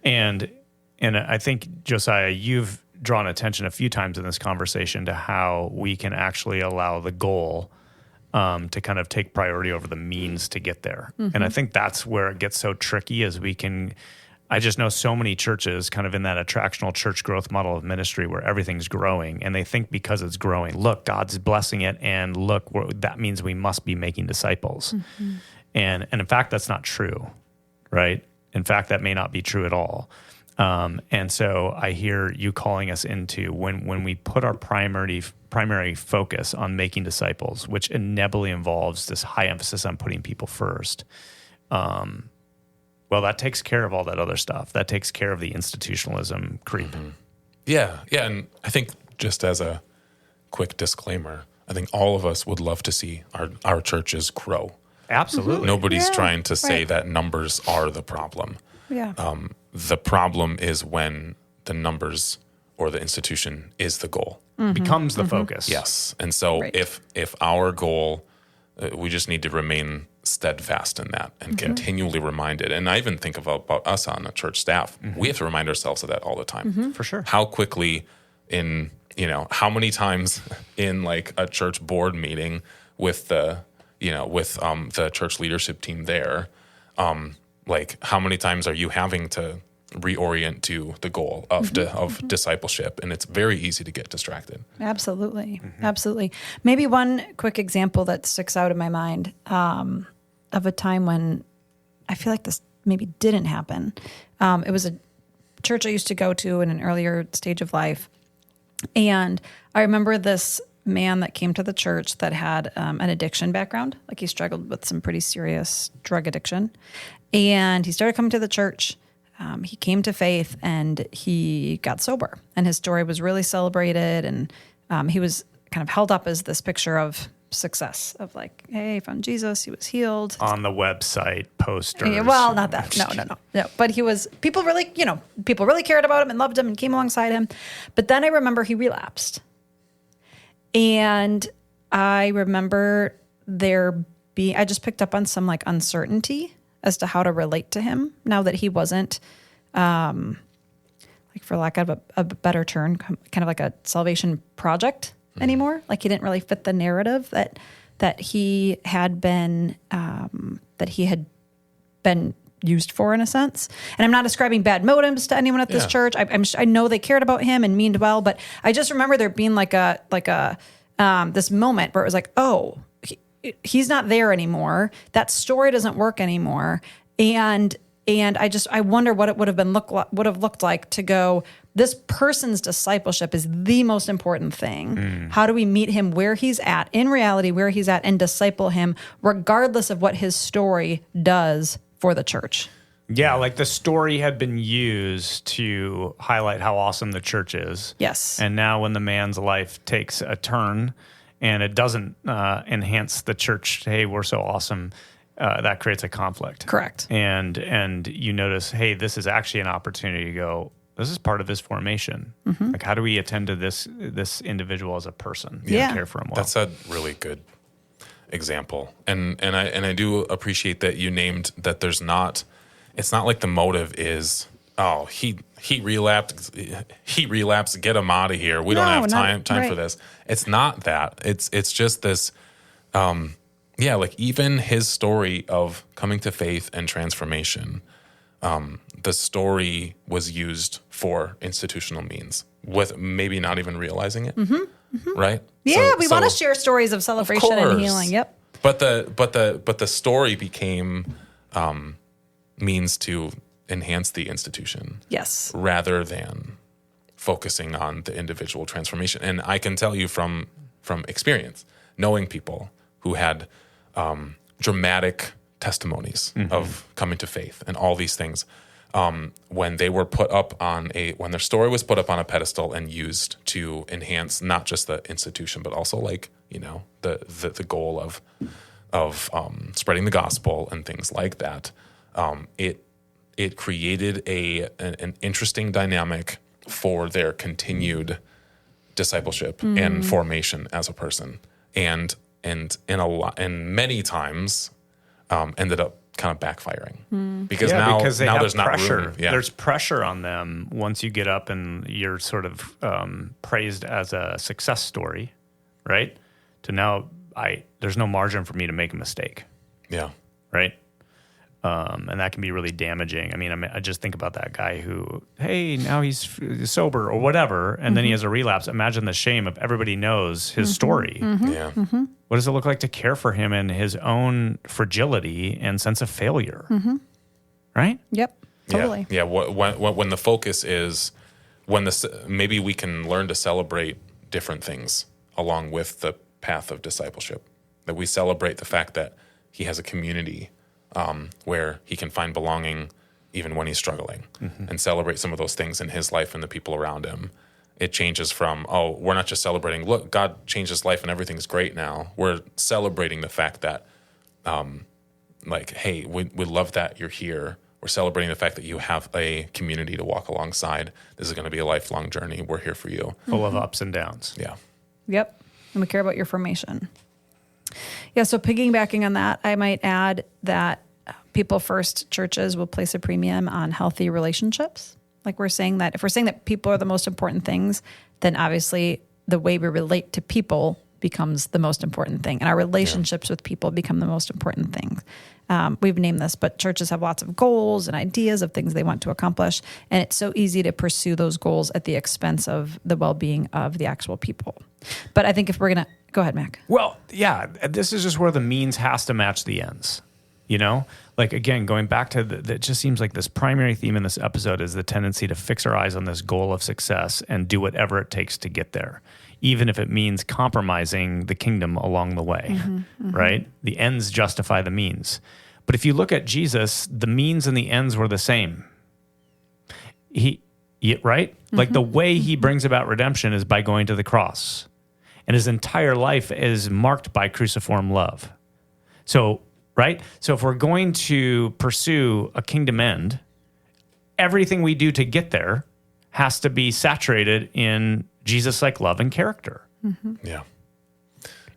And I think, Josiah, you've drawn attention a few times in this conversation to how we can actually allow the goal to kind of take priority over the means to get there. And I think that's where it gets so tricky, is we can I just know so many churches kind of in that attractional church growth model of ministry where everything's growing, and they think because it's growing, look, God's blessing it, and look, that means we must be making disciples. And in fact, that's not true, right? In fact, that may not be true at all. And so I hear you calling us into when we put our primary focus on making disciples, which inevitably involves this high emphasis on putting people first. Well, that takes care of all that other stuff. That takes care of the institutionalism creep. Yeah. And I think just as a quick disclaimer, I think all of us would love to see our churches grow. Absolutely. Nobody's trying to say that numbers are the problem. Yeah. The problem is when the numbers or the institution is the goal. Becomes the focus. Yes. And so if our goal, we just need to remain steadfast in that and continually reminded. And I even think about us on a church staff. We have to remind ourselves of that all the time. For sure. How quickly how many times in like a church board meeting with the church leadership team there, like how many times are you having to reorient to the goal of discipleship? And it's very easy to get distracted. Absolutely. Absolutely. Maybe one quick example that sticks out in my mind of a time when I feel like this maybe didn't happen. It was a church I used to go to in an earlier stage of life. And I remember this man that came to the church that had an addiction background. Like he struggled with some pretty serious drug addiction. And he started coming to the church. He came to faith and he got sober. And his story was really celebrated. And he was kind of held up as this picture of success, of like, hey, I found Jesus. He was healed. On the website, posters. Yeah, well, not that. No. But people really cared about him and loved him and came alongside him. But then I remember he relapsed. And I remember I just picked up on some like uncertainty as to how to relate to him now that he wasn't, like for lack of a better term, kind of like a salvation project anymore. Like he didn't really fit the narrative that he had been used for, in a sense. And I'm not ascribing bad motives to anyone at this church. I know they cared about him and meaned well, but I just remember there being like this moment where it was like, oh, he's not there anymore. That story doesn't work anymore. And I wonder what it would have looked like to go, this person's discipleship is the most important thing. How do we meet him where he's at, in reality, where he's at, and disciple him regardless of what his story does for the church? Yeah, like the story had been used to highlight how awesome the church is. Yes. And now when the man's life takes a turn and it doesn't enhance the church, hey, we're so awesome, that creates a conflict. Correct. And you notice, hey, this is actually an opportunity to go, this is part of his formation. Like, how do we attend to this individual as a person? Yeah. Care for him well. That's a really good example. And I do appreciate that you named that it's not like the motive is, oh, he relapsed, get him out of here. We don't have time for this. It's not that. It's just this, like even his story of coming to faith and transformation, the story was used for institutional means with maybe not even realizing it. Right? Yeah, we want to share stories of celebration and healing. Yep. But the story became means to enhance the institution. Yes. Rather than focusing on the individual transformation. And I can tell you from experience, knowing people who had dramatic testimonies of coming to faith and all these things, when they were put up when their story was put up on a pedestal and used to enhance not just the institution, but also like, the goal of spreading the gospel and things like that, it created an interesting dynamic for their continued discipleship and formation as a person, and many times ended up kind of backfiring because now there's not pressure. room. Yeah. There's pressure on them once you get up and you're sort of praised as a success story, right? To now, there's no margin for me to make a mistake. Yeah. Right. And that can be really damaging. I mean, I just think about that guy who, hey, now he's sober or whatever, and then he has a relapse. Imagine the shame of everybody knows his story. Yeah. What does it look like to care for him in his own fragility and sense of failure? Right? Yep. Totally. Yeah. When the focus is maybe we can learn to celebrate different things along with the path of discipleship. That we celebrate the fact that he has a community where he can find belonging even when he's struggling, and celebrate some of those things in his life and the people around him. It changes from, we're not just celebrating, look, God changed his life and everything's great now. We're celebrating the fact that, hey, we love that you're here. We're celebrating the fact that you have a community to walk alongside. This is going to be a lifelong journey. We're here for you. Full of ups and downs. Yeah. Yep. And we care about your formation. Yeah, so piggybacking on that, I might add that people first churches will place a premium on healthy relationships. Like we're saying that if we're saying that people are the most important things, then obviously the way we relate to people becomes the most important thing. And our relationships with people become the most important thing. We've named this, but churches have lots of goals and ideas of things they want to accomplish. And it's so easy to pursue those goals at the expense of the well-being of the actual people. But I think if we're going to, go ahead, Mac. Well, yeah, this is just where the means has to match the ends. You know, like again, going back to it just seems like this primary theme in this episode is the tendency to fix our eyes on this goal of success and do whatever it takes to get there, even if it means compromising the kingdom along the way, right? The ends justify the means. But if you look at Jesus, the means and the ends were the same. Right? Like the way he brings about redemption is by going to the cross. And his entire life is marked by cruciform love. So, right? So if we're going to pursue a kingdom end, everything we do to get there has to be saturated in Jesus-like love and character. Yeah.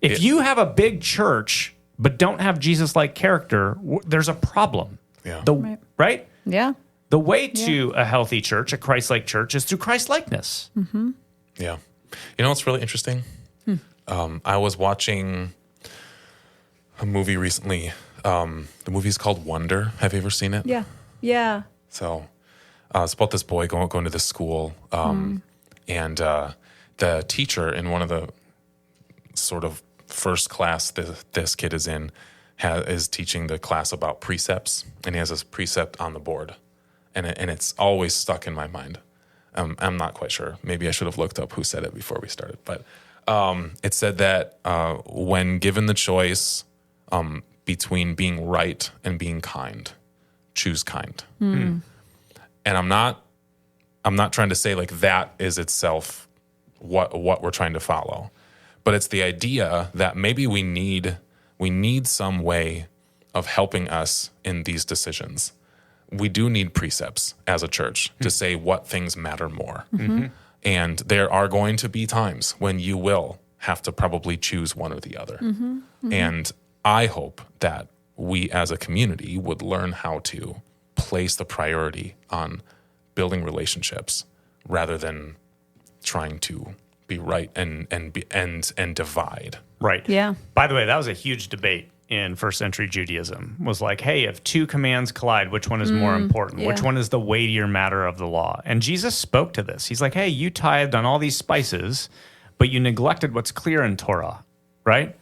If you have a big church but don't have Jesus-like character, there's a problem. Yeah. Right? Yeah. The way to a healthy church, a Christ-like church, is through Christ-likeness. Yeah. You know what's really interesting? I was watching a movie recently. The movie's called Wonder. Have you ever seen it? Yeah. Yeah. So it's about this boy going to this school. And the teacher in one of the sort of first class this kid is in is teaching the class about precepts. And he has this precept on the board. And it's always stuck in my mind. I'm not quite sure. Maybe I should have looked up who said it before we started. But it said that when given the choice between being right and being kind, choose kind. And I'm not trying to say like that is itself what we're trying to follow, but it's the idea that maybe we need some way of helping us in these decisions. We do need precepts as a church to say what things matter more. And there are going to be times when you will have to probably choose one or the other. And I hope that we as a community would learn how to place the priority on building relationships rather than trying to be right and divide. Right. Yeah. By the way, that was a huge debate in first century Judaism. Was like, hey, if two commands collide, which one is more important? Yeah. Which one is the weightier matter of the law? And Jesus spoke to this. He's like, hey, you tithed on all these spices, but you neglected what's clear in Torah, right?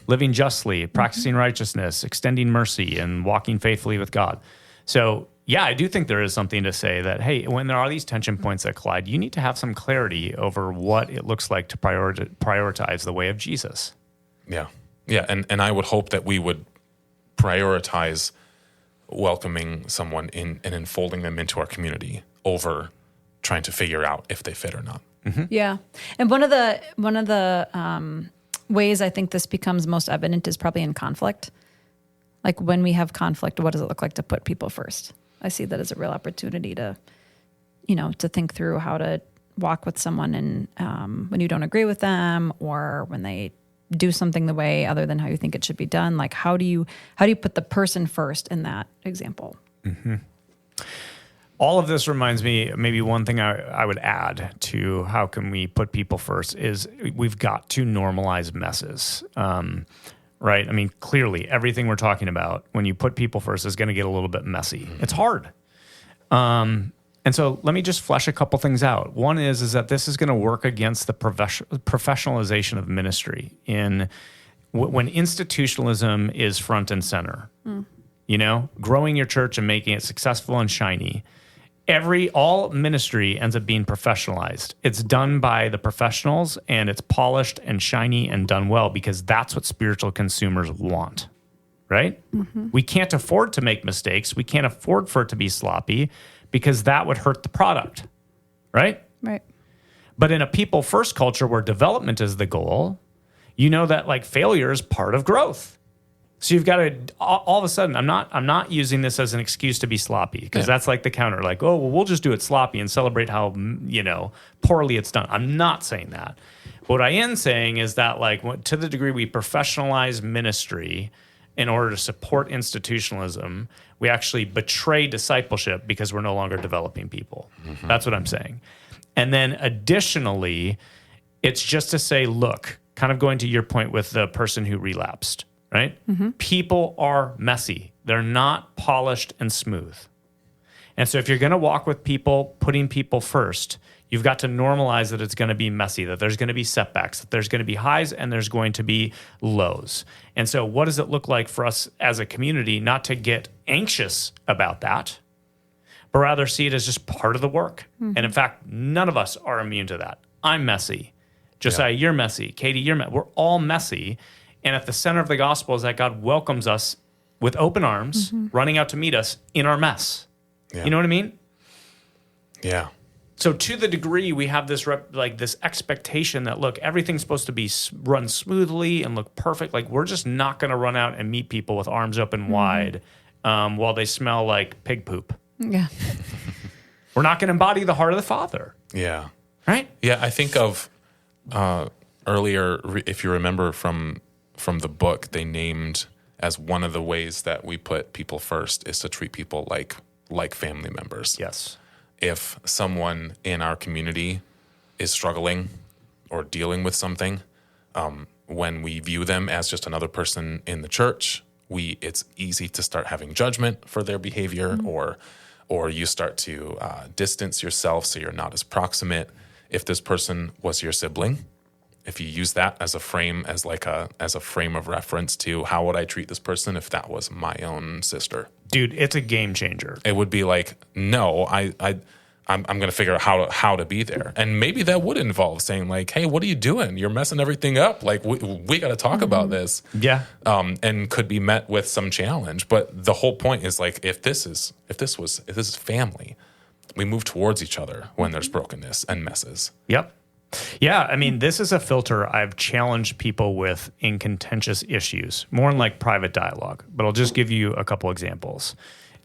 Living justly, practicing righteousness, extending mercy, and walking faithfully with God. So, yeah, I do think there is something to say that, hey, when there are these tension points that collide, you need to have some clarity over what it looks like to prioritize the way of Jesus. Yeah. Yeah, and I would hope that we would prioritize welcoming someone in and enfolding them into our community over trying to figure out if they fit or not. Yeah. And one of the ways I think this becomes most evident is probably in conflict. Like when we have conflict, what does it look like to put people first? I see that as a real opportunity to think through how to walk with someone and when you don't agree with them or when they do something the way other than how you think it should be done. Like how do you put the person first in that example? All of this reminds me, maybe one thing I would add to how can we put people first is we've got to normalize messes. right? I mean, clearly, everything we're talking about, when you put people first, is going to get a little bit messy. It's hard. And so let me just flesh a couple things out. One is that this is going to work against the professionalization of ministry in when institutionalism is front and center. You know, growing your church and making it successful and shiny. All ministry ends up being professionalized. It's done by the professionals, and it's polished and shiny and done well because that's what spiritual consumers want, right? We can't afford to make mistakes. We can't afford for it to be sloppy because that would hurt the product, right? Right. But in a people-first culture where development is the goal, you know that like failure is part of growth. So you've got to all of a sudden. I'm not using this as an excuse to be sloppy because that's like the counter. Like, oh, well, we'll just do it sloppy and celebrate how poorly it's done. I'm not saying that. What I am saying is that like to the degree we professionalize ministry in order to support institutionalism, we actually betray discipleship because we're no longer developing people. That's what I'm saying. And then additionally, it's just to say, look, kind of going to your point with the person who relapsed. Right? People are messy. They're not polished and smooth. And so if you're going to walk with people, putting people first, you've got to normalize that it's going to be messy, that there's going to be setbacks, that there's going to be highs and there's going to be lows. And so what does it look like for us as a community not to get anxious about that, but rather see it as just part of the work? And in fact, none of us are immune to that. I'm messy. Josiah, you're messy. Katie, you're messy. We're all messy. And at the center of the gospel is that God welcomes us with open arms, running out to meet us in our mess. Yeah. You know what I mean? Yeah. So to the degree we have this this expectation that, look, everything's supposed to be run smoothly and look perfect. Like we're just not going to run out and meet people with arms open wide while they smell like pig poop. Yeah. We're not going to embody the heart of the Father. Yeah. Right? Yeah. I think of earlier, if you remember from the book, they named as one of the ways that we put people first is to treat people like family members. Yes. If someone in our community is struggling or dealing with something, when we view them as just another person in the church, it's easy to start having judgment for their behavior, or you start to distance yourself so you're not as proximate. If this person was your sibling, if you use that as a frame, as a frame of reference to how would I treat this person if that was my own sister? Dude, it's a game changer. It would be like, no, I'm going to figure out how to be there. And maybe that would involve saying like, hey, what are you doing? You're messing everything up. Like we got to talk about this. Yeah. And could be met with some challenge. But the whole point is like, if this is family, we move towards each other when there's brokenness and messes. Yep. Yeah, I mean, this is a filter I've challenged people with in contentious issues, more in like private dialogue, but I'll just give you a couple examples.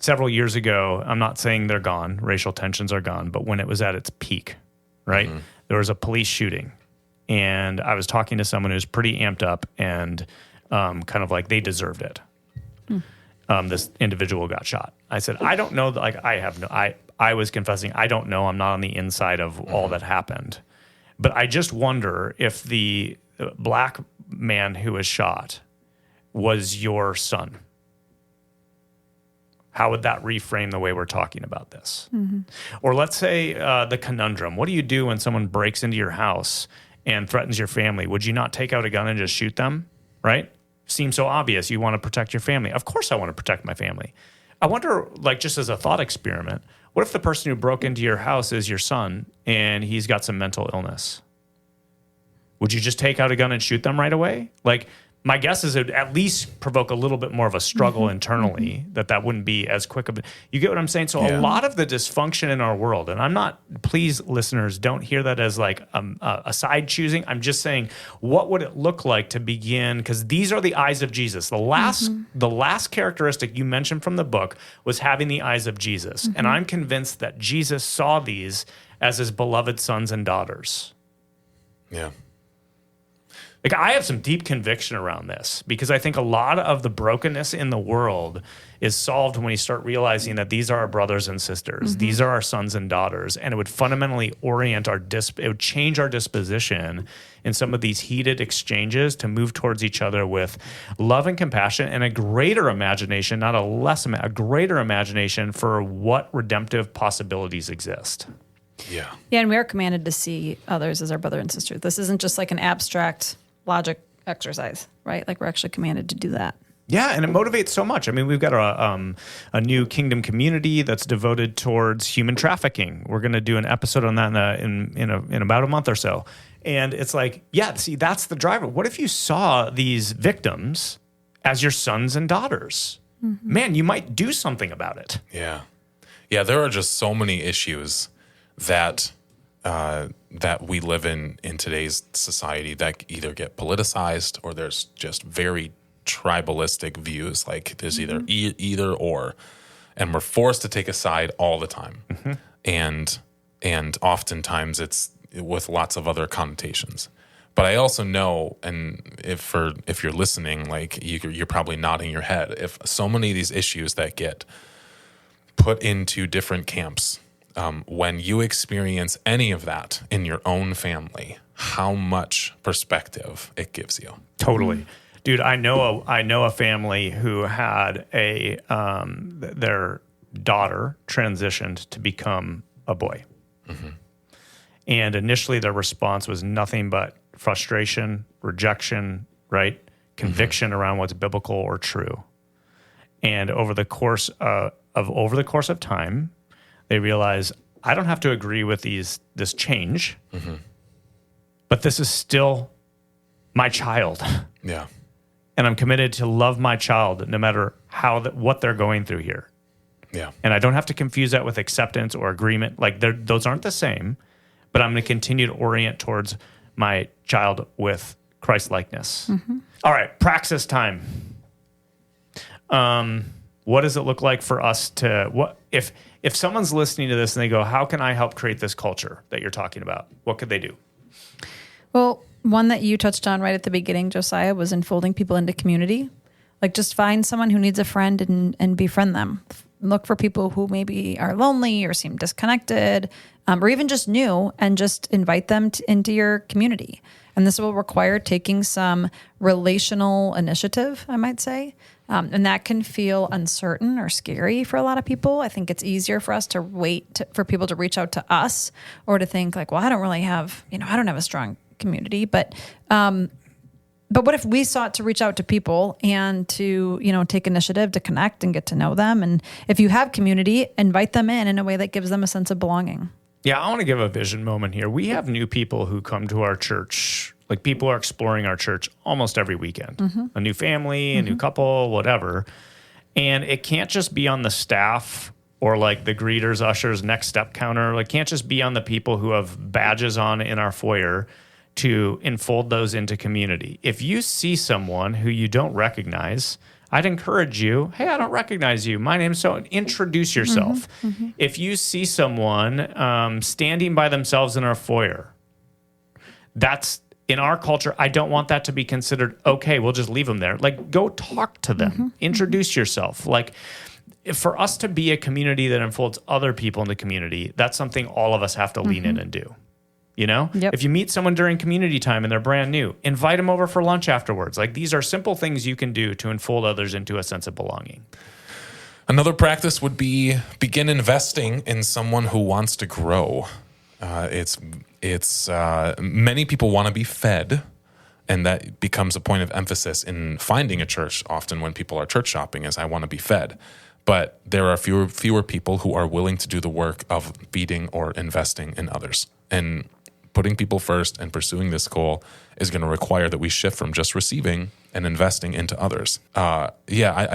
Several years ago, I'm not saying they're gone, racial tensions are gone, but when it was at its peak, right, there was a police shooting, and I was talking to someone who's pretty amped up and kind of like they deserved it. This individual got shot. I said, I don't know, like I was confessing, I don't know, I'm not on the inside of all that happened. But I just wonder if the black man who was shot was your son. How would that reframe the way we're talking about this? Or let's say the conundrum. What do you do when someone breaks into your house and threatens your family? Would you not take out a gun and just shoot them, right? Seems so obvious. You want to protect your family. Of course I want to protect my family. I wonder, like just as a thought experiment, what if the person who broke into your house is your son and he's got some mental illness? Would you just take out a gun and shoot them right away? Like, my guess is it would at least provoke a little bit more of a struggle internally, that wouldn't be as quick of a... You get what I'm saying? So a lot of the dysfunction in our world, and I'm not... Please, listeners, don't hear that as like a side choosing. I'm just saying, what would it look like to begin... Because these are the eyes of Jesus. The last characteristic you mentioned from the book was having the eyes of Jesus. And I'm convinced that Jesus saw these as his beloved sons and daughters. Yeah. Like, I have some deep conviction around this because I think a lot of the brokenness in the world is solved when we start realizing that these are our brothers and sisters. These are our sons and daughters. And it would fundamentally orient it would change our disposition in some of these heated exchanges to move towards each other with love and compassion and a greater imagination, not a greater imagination for what redemptive possibilities exist. Yeah. Yeah, and we are commanded to see others as our brother and sister. This isn't just like an abstract logic exercise, right? Like, we're actually commanded to do that. Yeah, and it motivates so much. I mean, we've got a new kingdom community that's devoted towards human trafficking. We're going to do an episode on that in about a month or so. And it's like, yeah, see, that's the driver. What if you saw these victims as your sons and daughters? Man, you might do something about it. Yeah. Yeah, there are just so many issues that we live in today's society that either get politicized or there's just very tribalistic views. Like, there's either either or, and we're forced to take a side all the time. And oftentimes it's with lots of other connotations. But I also know, and if you're listening, like, you're probably nodding your head, if so many of these issues that get put into different camps, when you experience any of that in your own family, how much perspective it gives you. Totally. Dude, I know a family who had their daughter transitioned to become a boy. And initially their response was nothing but frustration, rejection, right? Conviction around what's biblical or true. And over the course of time, they realize, I don't have to agree with this change, but this is still my child. Yeah. And I'm committed to love my child no matter what they're going through here. Yeah. And I don't have to confuse that with acceptance or agreement. Like, those aren't the same, but I'm going to continue to orient towards my child with Christ-likeness. All right, praxis time. What does it look like for us to, if someone's listening to this and they go, how can I help create this culture that you're talking about? What could they do? Well, one that you touched on right at the beginning, Josiah, was enfolding people into community. Like, just find someone who needs a friend and befriend them. Look for people who maybe are lonely or seem disconnected, or even just new, and just invite them into your community. And this will require taking some relational initiative, I might say. And that can feel uncertain or scary for a lot of people. I think it's easier for us to wait for people to reach out to us, or to think like, well, I don't have a strong community. But what if we sought to reach out to people and to, take initiative to connect and get to know them? And if you have community, invite them in a way that gives them a sense of belonging. Yeah, I want to give a vision moment here. We have new people who come to our church. Like, people are exploring our church almost every weekend. A new family, a new couple, whatever. And it can't just be on the staff or like the greeters, ushers, next step counter. Like, can't just be on the people who have badges on in our foyer to enfold those into community. If you see someone who you don't recognize, I'd encourage you, hey, I don't recognize you. My name's so, introduce yourself. If you see someone standing by themselves in our foyer, that's, in our culture, I don't want that to be considered, okay, we'll just leave them there. Like, go talk to them. Introduce yourself. Like, for us to be a community that enfolds other people in the community, that's something all of us have to lean in and do. Yep. If you meet someone during community time and they're brand new, invite them over for lunch afterwards. Like, these are simple things you can do to enfold others into a sense of belonging. Another practice would be begin investing in someone who wants to grow. It's many people want to be fed, and that becomes a point of emphasis in finding a church. Often when people are church shopping, is I want to be fed. But there are fewer people who are willing to do the work of feeding or investing in others. And putting people first and pursuing this goal is going to require that we shift from just receiving and investing into others. I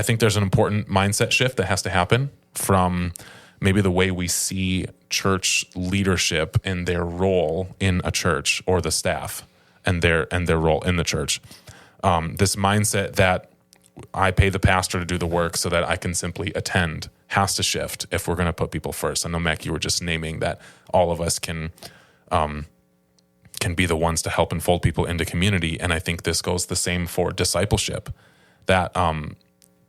think there's an important mindset shift that has to happen from maybe the way we see church leadership and their role in a church, or the staff and their role in the church. This mindset that I pay the pastor to do the work so that I can simply attend has to shift if we're going to put people first. I know, Mac, you were just naming that all of us can can be the ones to help enfold people into community. And I think this goes the same for discipleship, that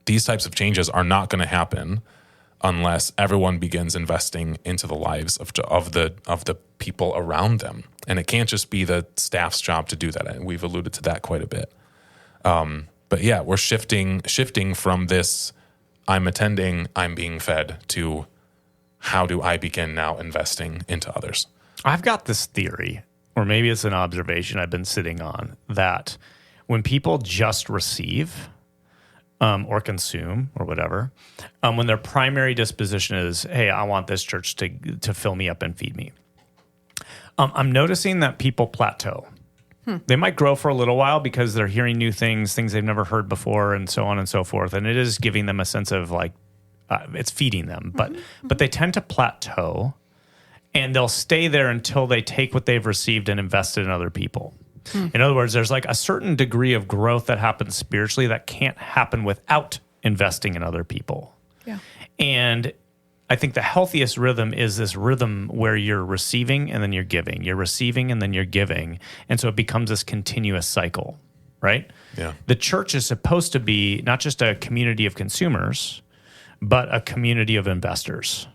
these types of changes are not going to happen unless everyone begins investing into the lives of the people around them. And it can't just be the staff's job to do that. And we've alluded to that quite a bit. But yeah, we're shifting from this, I'm attending, I'm being fed, to how do I begin now investing into others? I've got this theory, or maybe it's an observation I've been sitting on, that when people just receive or consume or whatever, when their primary disposition is, hey, I want this church to fill me up and feed me, I'm noticing that people plateau. They might grow for a little while because they're hearing new things they've never heard before, and so on and so forth. And it is giving them a sense of like, it's feeding them. But they tend to plateau, and they'll stay there until they take what they've received and invest it in other people. In other words, there's like a certain degree of growth that happens spiritually that can't happen without investing in other people. Yeah. And I think the healthiest rhythm is this rhythm where you're receiving and then you're giving. You're receiving and then you're giving. And so it becomes this continuous cycle, right? Yeah. The church is supposed to be not just a community of consumers, but a community of investors.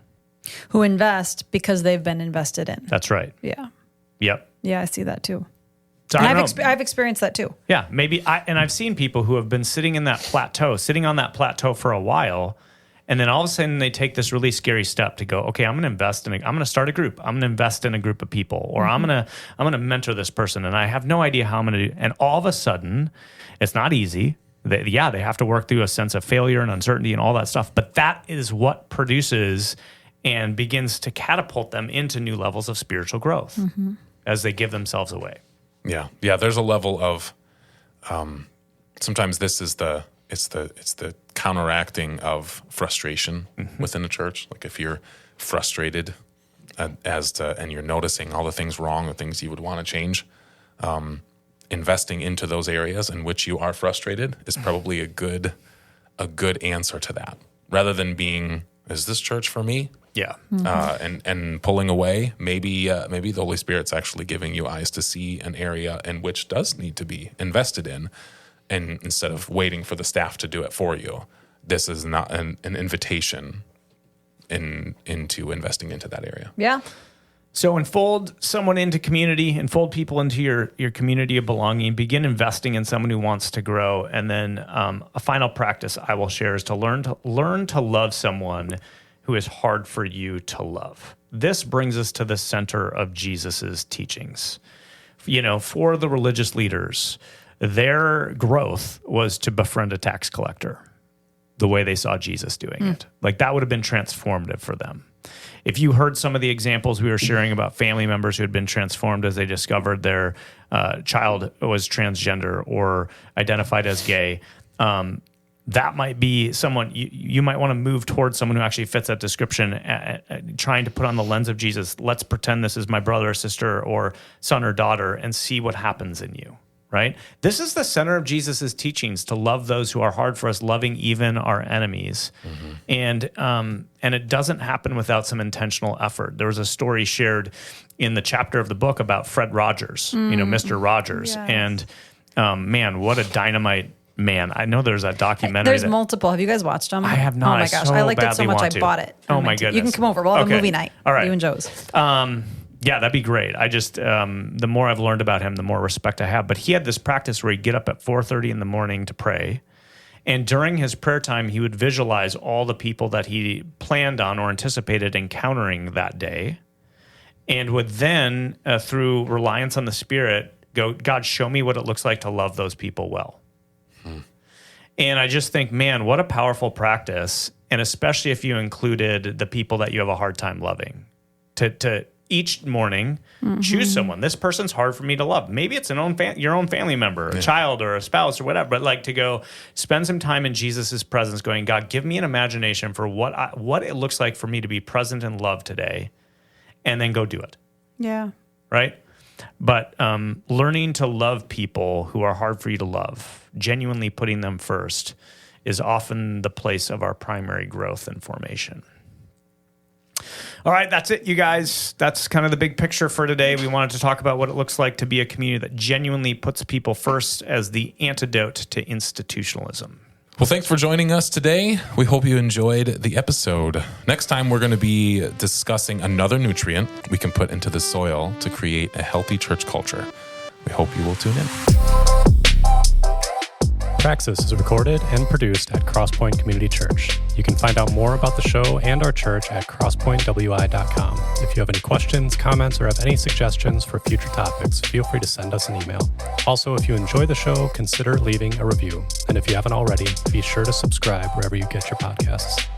Who invest because they've been invested in. That's right. Yeah. Yep. Yeah, I see that too. So And I don't know. I've experienced that too. Yeah, maybe. I've seen people who have been sitting on that plateau for a while, and then all of a sudden they take this really scary step to go, okay, I'm going to start a group. I'm going to invest in a group of people, or I'm going to mentor this person, and I have no idea how I'm going to do. And all of a sudden, it's not easy. They have to work through a sense of failure and uncertainty and all that stuff. But that is what produces and begins to catapult them into new levels of spiritual growth as they give themselves away. Yeah. Yeah. There's a level of, sometimes this is it's the counteracting of frustration within the church. Like if you're frustrated and you're noticing all the things wrong, the things you would want to change, investing into those areas in which you are frustrated is probably a good answer to that, rather than being, is this church for me? Yeah. And pulling away. Maybe the Holy Spirit's actually giving you eyes to see an area in which does need to be invested in. And instead of waiting for the staff to do it for you, this is not an invitation into investing into that area. Yeah. So enfold someone into community, enfold people into your community of belonging, begin investing in someone who wants to grow. And then a final practice I will share is to learn to love someone who is hard for you to love. This brings us to the center of Jesus's teachings. For the religious leaders, their growth was to befriend a tax collector, the way they saw Jesus doing it. Like that would have been transformative for them. If you heard some of the examples we were sharing about family members who had been transformed as they discovered their child was transgender or identified as gay, that might be someone you might want to move towards someone who actually fits that description, trying to put on the lens of Jesus. Let's pretend this is my brother or sister or son or daughter and see what happens in you, right? This is the center of Jesus's teachings, to love those who are hard for us, loving even our enemies. And it doesn't happen without some intentional effort. There was a story shared in the chapter of the book about Fred Rogers, Mr. Rogers. Yes. And man, what a dynamite man. I know there's a documentary. There's multiple. Have you guys watched them? I have not. Oh my gosh. I liked it so much I bought it. Oh my goodness. You can come over. We'll have a movie night. All right. You and Joe's. Yeah, that'd be great. I just, the more I've learned about him, the more respect I have. But he had this practice where he'd get up at 4:30 in the morning to pray. And during his prayer time, he would visualize all the people that he planned on or anticipated encountering that day, and would then, through reliance on the Spirit, go, God, show me what it looks like to love those people well. And I just think, man, what a powerful practice. And especially if you included the people that you have a hard time loving, to each morning choose someone. This person's hard for me to love. Maybe it's your own family member, a child or a spouse or whatever, but like to go spend some time in Jesus's presence going, God, give me an imagination for what it looks like for me to be present in love today, and then go do it. Yeah. Right? But learning to love people who are hard for you to love, genuinely putting them first, is often the place of our primary growth and formation. All right, that's it, you guys. That's kind of the big picture for today. We wanted to talk about what it looks like to be a community that genuinely puts people first as the antidote to institutionalism. Well, thanks for joining us today. We hope you enjoyed the episode. Next time, we're going to be discussing another nutrient we can put into the soil to create a healthy church culture. We hope you will tune in. Praxis is recorded and produced at Crosspoint Community Church. You can find out more about the show and our church at crosspointwi.com. If you have any questions, comments, or have any suggestions for future topics, feel free to send us an email. Also, if you enjoy the show, consider leaving a review. And if you haven't already, be sure to subscribe wherever you get your podcasts.